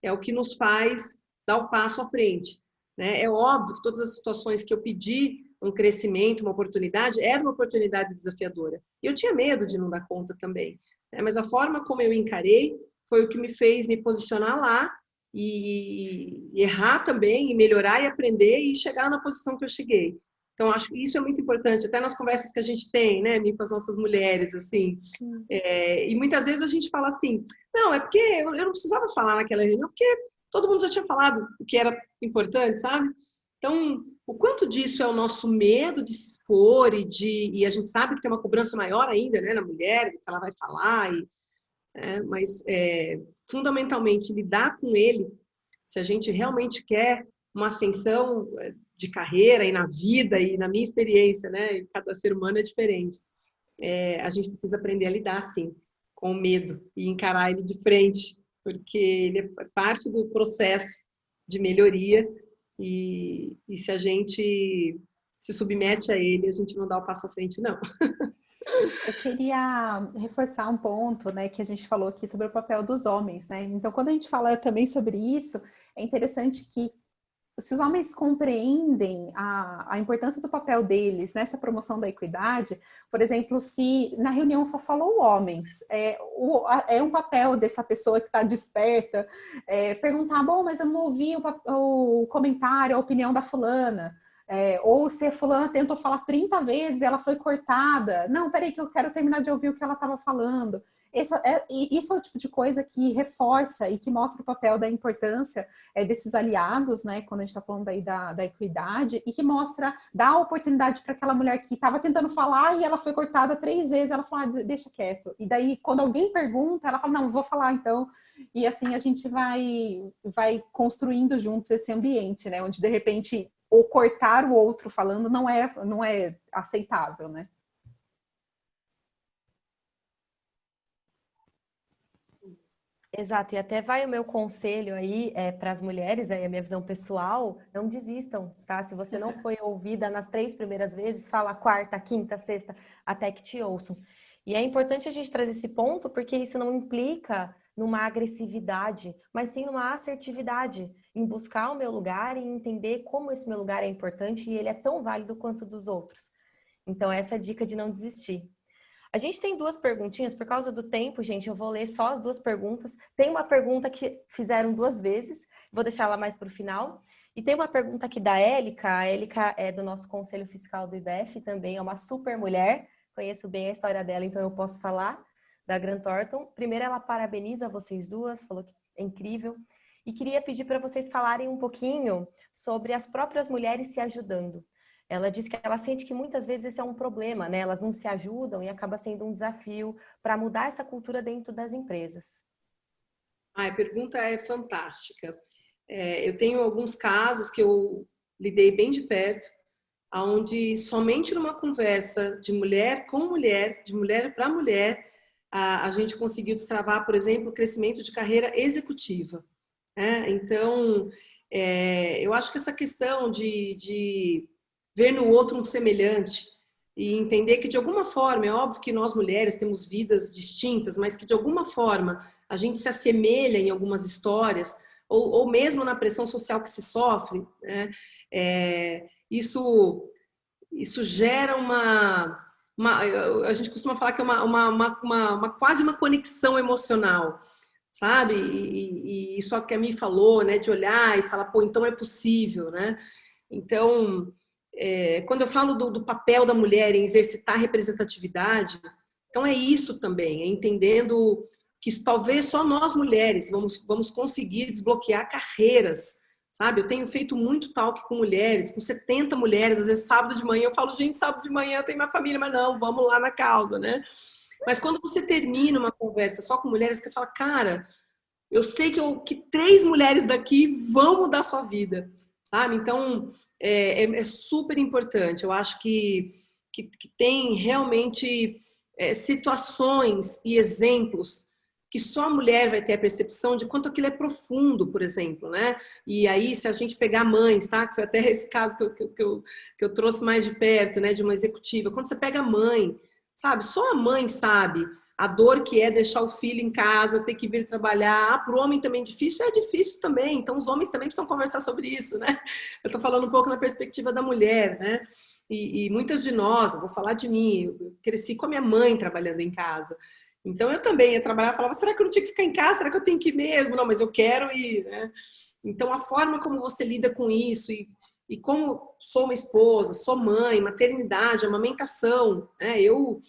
é o que nos faz dar o passo à frente, né? É óbvio que todas as situações que eu pedi um crescimento, uma oportunidade, era uma oportunidade desafiadora. E eu tinha medo de não dar conta também, né? Mas a forma como eu encarei foi o que me fez me posicionar lá e errar também, e melhorar e aprender e chegar na posição que eu cheguei. Então, acho que isso é muito importante, até nas conversas que a gente tem, né, com as nossas mulheres, assim. E muitas vezes a gente fala assim, não, é porque eu não precisava falar naquela reunião, porque todo mundo já tinha falado o que era importante, sabe? Então, o quanto disso é o nosso medo de se expor e a gente sabe que tem uma cobrança maior ainda, né, na mulher, que ela vai falar, mas fundamentalmente lidar com ele, se a gente realmente quer uma ascensão de carreira e na vida e na minha experiência, né, cada ser humano é diferente, a gente precisa aprender a lidar, sim, com o medo e encarar ele de frente, porque ele é parte do processo de melhoria e se a gente se submete a ele, a gente não dá o passo à frente, não. Eu queria reforçar um ponto, né, que a gente falou aqui sobre o papel dos homens, né? Então, quando a gente fala também sobre isso, é interessante que se os homens compreendem a importância do papel deles nessa promoção da equidade, por exemplo, se na reunião só falou homens, é um papel dessa pessoa que está desperta, perguntar, bom, mas eu não ouvi o comentário, a opinião da fulana, ou se a fulana tentou falar 30 vezes e ela foi cortada. Não, peraí que eu quero terminar de ouvir o que ela estava falando. Isso é o tipo de coisa que reforça e que mostra o papel da importância desses aliados, né, quando a gente está falando aí da equidade, e que dá oportunidade para aquela mulher que estava tentando falar e ela foi cortada 3 vezes, ela fala, deixa quieto. E daí, quando alguém pergunta, ela fala, não, vou falar então. E assim a gente vai construindo juntos esse ambiente, né, onde de repente ou cortar o outro falando não é aceitável, né? Exato, e até vai o meu conselho aí para as mulheres, aí a minha visão pessoal, não desistam, tá? Se você não foi ouvida nas 3 primeiras vezes, fala a 4ª, 5ª, 6ª, até que te ouçam. E é importante a gente trazer esse ponto, porque isso não implica numa agressividade, mas sim numa assertividade, em buscar o meu lugar e entender como esse meu lugar é importante e ele é tão válido quanto o dos outros. Então essa é a dica de não desistir. A gente tem 2 perguntinhas, por causa do tempo, gente, eu vou ler só as 2 perguntas. Tem uma pergunta que fizeram 2 vezes, vou deixar ela mais para o final. E tem uma pergunta aqui da Élica, a Élica é do nosso Conselho Fiscal do IBEF, também é uma super mulher, conheço bem a história dela, então eu posso falar, da Grant Thornton. Primeiro ela parabeniza vocês 2, falou que é incrível. E queria pedir para vocês falarem um pouquinho sobre as próprias mulheres se ajudando. Ela diz que ela sente que muitas vezes esse é um problema, né? Elas não se ajudam e acaba sendo um desafio para mudar essa cultura dentro das empresas. A pergunta é fantástica. Eu tenho alguns casos que eu lidei bem de perto, onde somente numa conversa de mulher com mulher, de mulher para mulher, a gente conseguiu destravar, por exemplo, o crescimento de carreira executiva. Então, eu acho que essa questão de ver no outro um semelhante e entender que de alguma forma, é óbvio que nós mulheres temos vidas distintas, mas que de alguma forma a gente se assemelha em algumas histórias, ou mesmo na pressão social que se sofre, né? Isso gera a gente costuma falar que é quase uma conexão emocional, sabe? E isso que a Mi falou, né, de olhar e falar, pô, então é possível, né? Então, quando eu falo do papel da mulher em exercitar a representatividade, então é isso também, é entendendo que talvez só nós mulheres vamos conseguir desbloquear carreiras, sabe? Eu tenho feito muito talk com mulheres, com 70 mulheres, às vezes sábado de manhã eu falo, gente, sábado de manhã eu tenho minha família, mas não, vamos lá na causa, né? Mas quando você termina uma conversa só com mulheres, você fala, cara, eu sei que 3 mulheres daqui vão mudar a sua vida, sabe? Então, é super importante. Eu acho que tem realmente situações e exemplos que só a mulher vai ter a percepção de quanto aquilo é profundo, por exemplo, né? E aí, se a gente pegar mães, tá? Que foi até esse caso que eu trouxe mais de perto, né? De uma executiva. Quando você pega a mãe, sabe? Só a mãe sabe a dor que é deixar o filho em casa, ter que vir trabalhar. Para o homem também é difícil também. Então, os homens também precisam conversar sobre isso, né? Eu estou falando um pouco na perspectiva da mulher, né? E muitas de nós, vou falar de mim, eu cresci com a minha mãe trabalhando em casa. Então, eu também ia trabalhar e falava, será que eu não tinha que ficar em casa? Será que eu tenho que ir mesmo? Não, mas eu quero ir, né? Então, a forma como você lida com isso e como sou uma esposa, sou mãe, maternidade, amamentação, né? Eu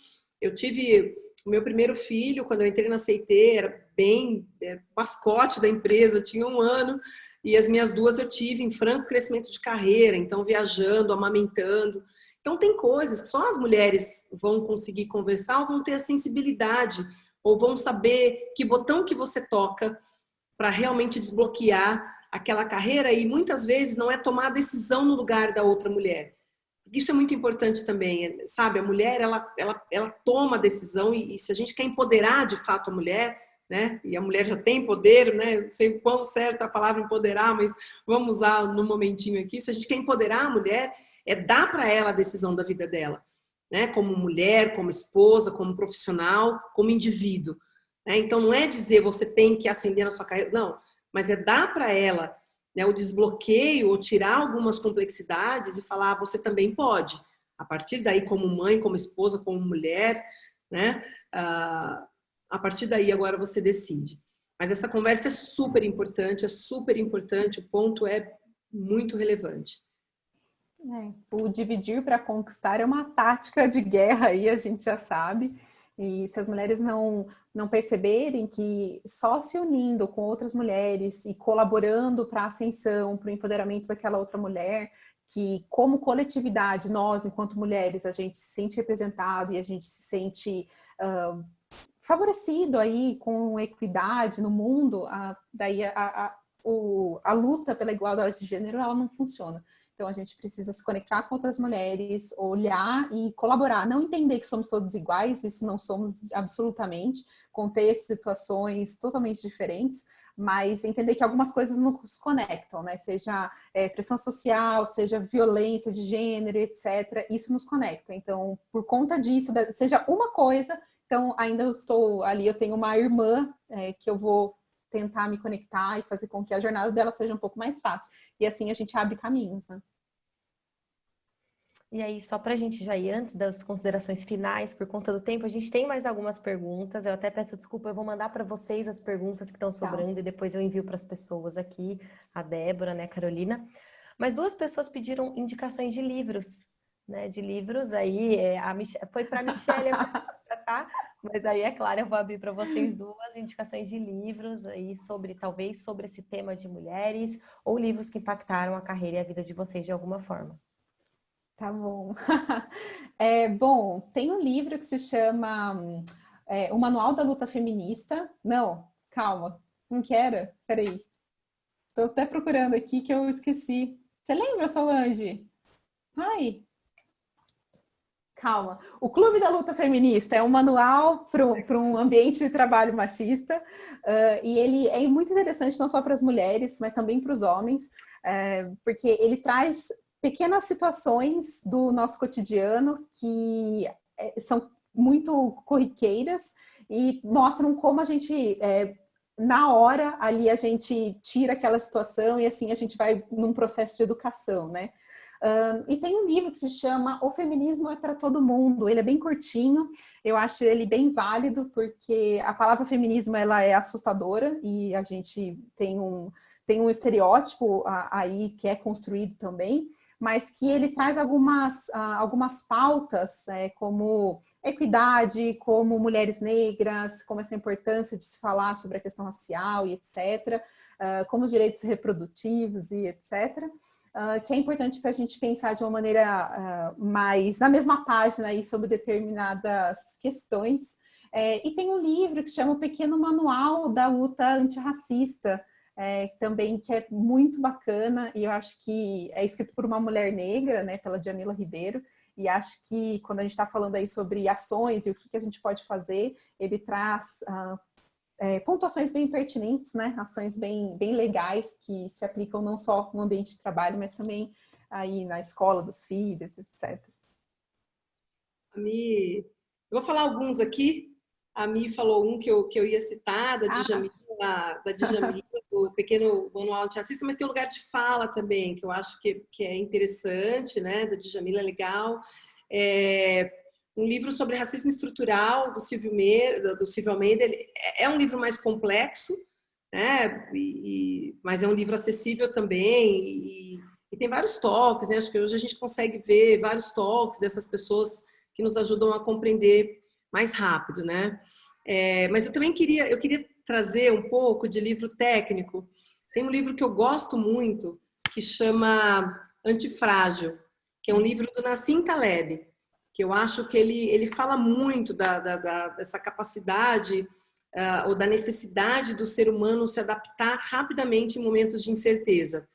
tive o meu primeiro filho, quando eu entrei na CIT, era bem mascote da empresa, tinha 1 ano, e as minhas 2 eu tive em franco crescimento de carreira, então viajando, amamentando. Então tem coisas que só as mulheres vão conseguir conversar ou vão ter a sensibilidade, ou vão saber que botão que você toca para realmente desbloquear aquela carreira, e muitas vezes não é tomar a decisão no lugar da outra mulher. Isso é muito importante também, sabe? A mulher, ela toma a decisão e se a gente quer empoderar de fato a mulher, né? E a mulher já tem poder, né? Não sei o quão certa a palavra empoderar, mas vamos usar no momentinho aqui. Se a gente quer empoderar a mulher, é dar para ela a decisão da vida dela, né? Como mulher, como esposa, como profissional, como indivíduo. Né? Então, não é dizer você tem que ascender na sua carreira, não. Mas é dar para ela, né, o desbloqueio ou tirar algumas complexidades e falar, você também pode. A partir daí, como mãe, como esposa, como mulher, né? A partir daí, agora você decide. Mas essa conversa é super importante, o ponto é muito relevante. O dividir para conquistar é uma tática de guerra aí, a gente já sabe. E se as mulheres não perceberem que só se unindo com outras mulheres e colaborando para a ascensão, para o empoderamento daquela outra mulher, que como coletividade, nós, enquanto mulheres, a gente se sente representado e a gente se sente favorecido aí com equidade no mundo, daí a luta pela igualdade de gênero, ela não funciona. Então, a gente precisa se conectar com outras mulheres, olhar e colaborar. Não entender que somos todos iguais, isso não somos absolutamente, contextos, situações totalmente diferentes, mas entender que algumas coisas nos conectam, né? Seja pressão social, seja violência de gênero, etc. Isso nos conecta. Então, por conta disso, seja uma coisa, então ainda eu estou ali, eu tenho uma irmã que eu vou tentar me conectar e fazer com que a jornada dela seja um pouco mais fácil. E assim a gente abre caminhos, né? E aí, só para a gente já ir antes das considerações finais, por conta do tempo, a gente tem mais algumas perguntas. Eu até peço desculpa, eu vou mandar para vocês as perguntas que estão sobrando e depois eu envio para as pessoas aqui, a Débora, né, a Carolina. Mas 2 pessoas pediram indicações de livros, né? De livros aí, foi para a Michelle, tá? Mas aí, é claro, eu vou abrir para vocês 2 indicações de livros aí talvez sobre esse tema de mulheres ou livros que impactaram a carreira e a vida de vocês de alguma forma. Tá bom. Bom, tem um livro que se chama O Manual da Luta Feminista. Não, calma, não que era? Peraí. Estou até procurando aqui que eu esqueci. Você lembra, Solange? Ai, calma. O Clube da Luta Feminista é um manual para um ambiente de trabalho machista, e ele é muito interessante não só para as mulheres, mas também para os homens, porque ele traz pequenas situações do nosso cotidiano que são muito corriqueiras e mostram como a gente, na hora, ali a gente tira aquela situação e assim a gente vai num processo de educação, né? E tem um livro que se chama O Feminismo é para Todo Mundo. Ele é bem curtinho, eu acho ele bem válido, porque a palavra feminismo ela é assustadora e a gente tem um estereótipo aí que é construído também, mas que ele traz algumas pautas, como equidade, como mulheres negras, como essa importância de se falar sobre a questão racial e etc., como os direitos reprodutivos e etc., que é importante para a gente pensar de uma maneira mais na mesma página aí sobre determinadas questões. E tem um livro que se chama O Pequeno Manual da Luta Antirracista, também, que é muito bacana, e eu acho que é escrito por uma mulher negra, né, pela Djamila Ribeiro, e acho que quando a gente está falando aí sobre ações e o que a gente pode fazer, ele traz pontuações bem pertinentes, né, ações bem legais que se aplicam não só no ambiente de trabalho, mas também aí na escola dos filhos, etc. Eu vou falar alguns aqui. A Mi falou um que eu ia citar, da Djamila, do Pequeno Manual Antirracista, mas tem um lugar de fala também, que eu acho que é interessante, né? Da Djamila, é legal. Um livro sobre racismo estrutural, do Silvio Almeida. Ele é um livro mais complexo, né? Mas é um livro acessível também, e tem vários toques, né? Acho que hoje a gente consegue ver vários toques dessas pessoas que nos ajudam a compreender mais rápido, né? Mas eu também queria trazer um pouco de livro técnico. Tem um livro que eu gosto muito, que chama Antifrágil, que é um livro do Nassim Taleb, que eu acho que ele fala muito dessa capacidade ou da necessidade do ser humano se adaptar rapidamente em momentos de incerteza.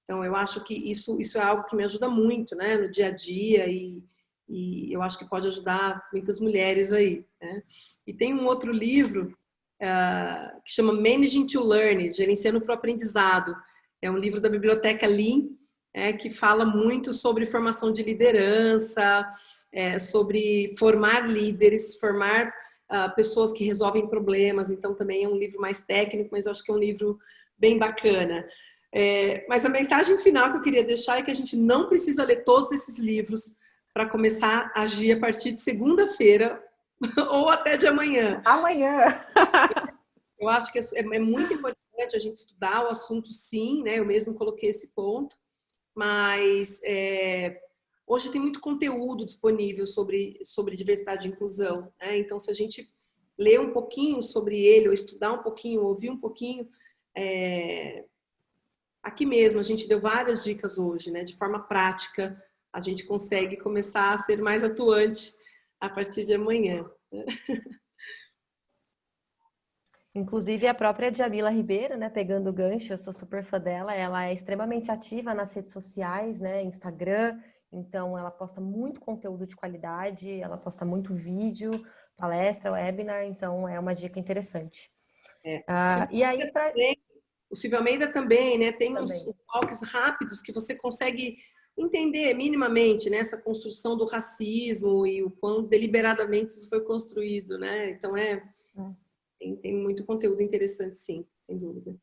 Então, eu acho que isso é algo que me ajuda muito, né, no dia a dia, e eu acho que pode ajudar muitas mulheres aí, né? E tem um outro livro que chama Managing to Learn, Gerenciando para o Aprendizado. É um livro da Biblioteca Lean, que fala muito sobre formação de liderança, sobre formar líderes, formar pessoas que resolvem problemas. Então, também é um livro mais técnico, mas eu acho que é um livro bem bacana. Mas a mensagem final que eu queria deixar é que a gente não precisa ler todos esses livros para começar a agir a partir de segunda-feira ou até de amanhã. Amanhã! Eu acho que é muito importante a gente estudar o assunto, sim, né? Eu mesmo coloquei esse ponto, mas hoje tem muito conteúdo disponível sobre diversidade e inclusão, né? Então, se a gente ler um pouquinho sobre ele, ou estudar um pouquinho, ouvir um pouquinho, aqui mesmo a gente deu várias dicas hoje, né? De forma prática, a gente consegue começar a ser mais atuante a partir de amanhã. Inclusive, a própria Djamila Ribeiro, né, pegando o gancho, eu sou super fã dela, ela é extremamente ativa nas redes sociais, né, Instagram, então ela posta muito conteúdo de qualidade, ela posta muito vídeo, palestra, webinar, então é uma dica interessante. E aí, o Silvio Almeida também, né, tem uns toques rápidos que você consegue entender minimamente, né, essa construção do racismo e o quão deliberadamente isso foi construído, né? Então tem muito conteúdo interessante, sim, sem dúvida.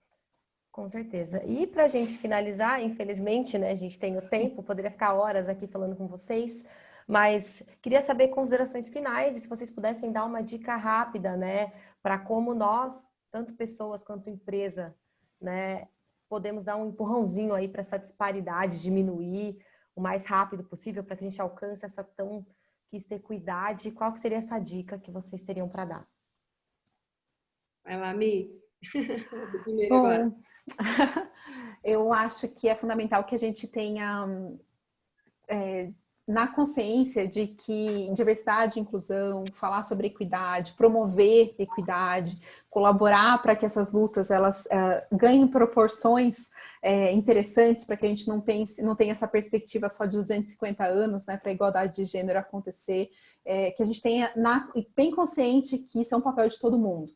Com certeza. E para a gente finalizar, infelizmente, né, a gente tem o tempo, poderia ficar horas aqui falando com vocês, mas queria saber considerações finais e se vocês pudessem dar uma dica rápida, né, para como nós, tanto pessoas quanto empresa, né, podemos dar um empurrãozinho aí para essa disparidade diminuir o mais rápido possível para que a gente alcance essa tão quista equidade. Qual que seria essa dica que vocês teriam para dar? Vai lá, Mi. Você primeiro agora. Eu acho que é fundamental que a gente tenha na consciência de que diversidade e inclusão, falar sobre equidade, promover equidade, colaborar para que essas lutas elas ganhem proporções interessantes, para que a gente não tenha essa perspectiva só de 250 anos, né, para a igualdade de gênero acontecer, que a gente tenha bem consciente que isso é um papel de todo mundo.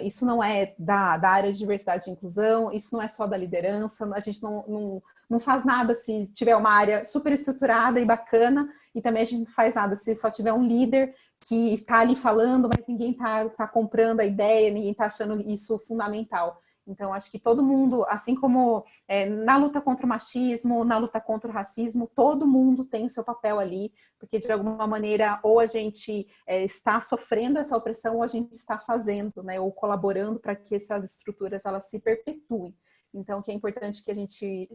Isso não é da área de diversidade e inclusão, isso não é só da liderança, a gente não faz nada se tiver uma área super estruturada e bacana, e também a gente não faz nada se só tiver um líder que está ali falando, mas ninguém tá comprando a ideia, ninguém está achando isso fundamental. Então, acho que todo mundo, assim como na luta contra o machismo, na luta contra o racismo, todo mundo tem o seu papel ali, porque de alguma maneira ou a gente está sofrendo essa opressão ou a gente está fazendo, né, ou colaborando para que essas estruturas elas se perpetuem. Então, que é importante que a gente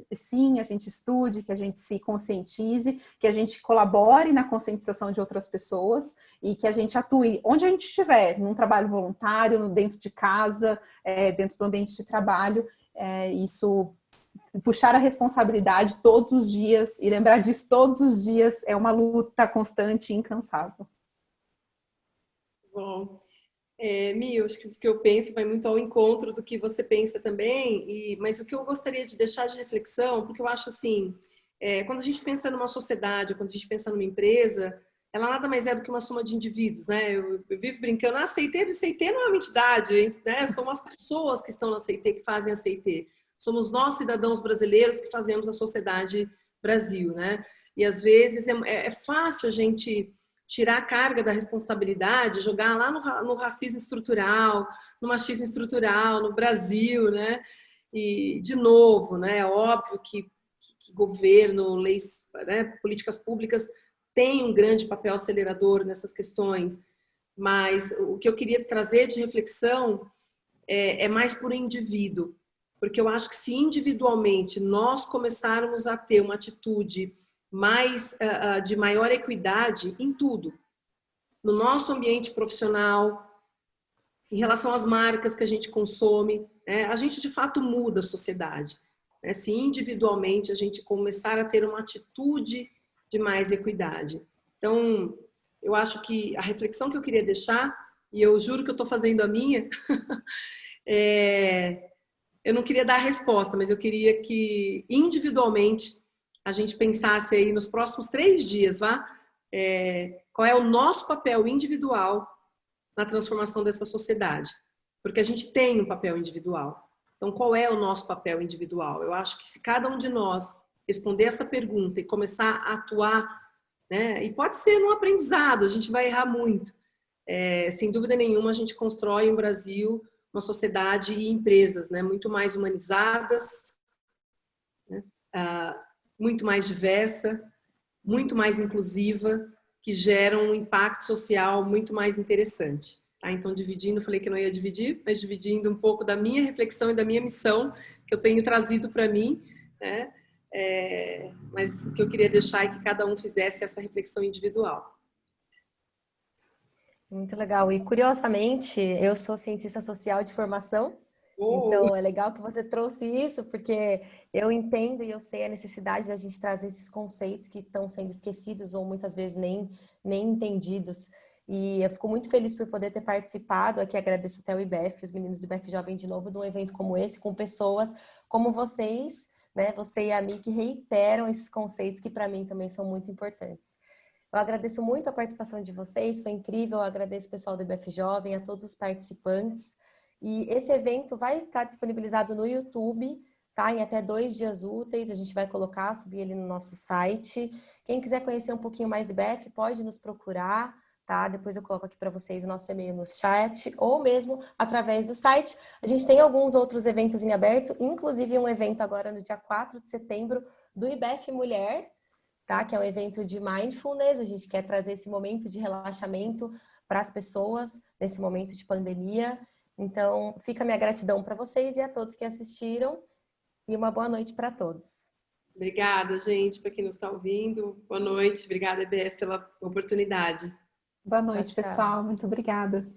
estude, que a gente se conscientize, que a gente colabore na conscientização de outras pessoas e que a gente atue onde a gente estiver, num trabalho voluntário, dentro de casa, dentro do ambiente de trabalho. Isso, puxar a responsabilidade todos os dias e lembrar disso todos os dias é uma luta constante e incansável. Bom, Mi, acho que o que eu penso vai muito ao encontro do que você pensa também, mas o que eu gostaria de deixar de reflexão, porque eu acho assim, quando a gente pensa numa sociedade, quando a gente pensa numa empresa, ela nada mais é do que uma soma de indivíduos, né? Eu vivo brincando, a CIT não é uma entidade, né? São as pessoas que estão na CIT, que fazem a CIT. Somos nós, cidadãos brasileiros, que fazemos a sociedade Brasil, né? E às vezes é fácil a gente tirar a carga da responsabilidade, jogar lá no racismo estrutural, no machismo estrutural, no Brasil, né? E, de novo, né? É óbvio que governo, leis, né? Políticas públicas têm um grande papel acelerador nessas questões, mas o que eu queria trazer de reflexão é mais por indivíduo, porque eu acho que se individualmente nós começarmos a ter uma atitude de maior equidade em tudo, no nosso ambiente profissional, em relação às marcas que a gente consome, né? A gente de fato muda a sociedade, né? Se individualmente a gente começar a ter uma atitude de mais equidade. Então, eu acho que a reflexão que eu queria deixar, e eu juro que eu estou fazendo a minha, eu não queria dar a resposta, mas eu queria que individualmente a gente pensasse aí nos próximos 3 dias, qual é o nosso papel individual na transformação dessa sociedade. Porque a gente tem um papel individual. Então, qual é o nosso papel individual? Eu acho que se cada um de nós responder essa pergunta e começar a atuar, né, e pode ser no aprendizado, a gente vai errar muito. Sem dúvida nenhuma, a gente constrói um Brasil, uma sociedade e empresas, né, muito mais humanizadas, né, muito mais diversa, muito mais inclusiva, que geram um impacto social muito mais interessante. Tá? Então, dividindo, falei que não ia dividir, mas dividindo um pouco da minha reflexão e da minha missão, que eu tenho trazido para mim, né? Mas o que eu queria deixar é que cada um fizesse essa reflexão individual. Muito legal. E, curiosamente, eu sou cientista social de formação, então é legal que você trouxe isso, porque eu entendo e eu sei a necessidade da gente trazer esses conceitos que estão sendo esquecidos ou muitas vezes nem entendidos. E eu fico muito feliz por poder ter participado aqui, agradeço até o IBEF, os meninos do IBEF Jovem de novo, de um evento como esse, com pessoas como vocês, né, você e a Mi, que reiteram esses conceitos que para mim também são muito importantes. Eu agradeço muito a participação de vocês, foi incrível, eu agradeço o pessoal do IBEF Jovem, a todos os participantes. E esse evento vai estar disponibilizado no YouTube, tá? Em até 2 dias úteis, a gente vai colocar, subir ele no nosso site. Quem quiser conhecer um pouquinho mais do IBEF, pode nos procurar, tá? Depois eu coloco aqui para vocês o nosso e-mail no chat, ou mesmo através do site. A gente tem alguns outros eventos em aberto, inclusive um evento agora no dia 4 de setembro do IBEF Mulher, tá? Que é um evento de mindfulness, a gente quer trazer esse momento de relaxamento para as pessoas nesse momento de pandemia. Então, fica a minha gratidão para vocês e a todos que assistiram e uma boa noite para todos. Obrigada, gente, para quem nos está ouvindo. Boa noite, obrigada, IBEF, pela oportunidade. Boa noite, Tchau, tchau. pessoal. Muito obrigada.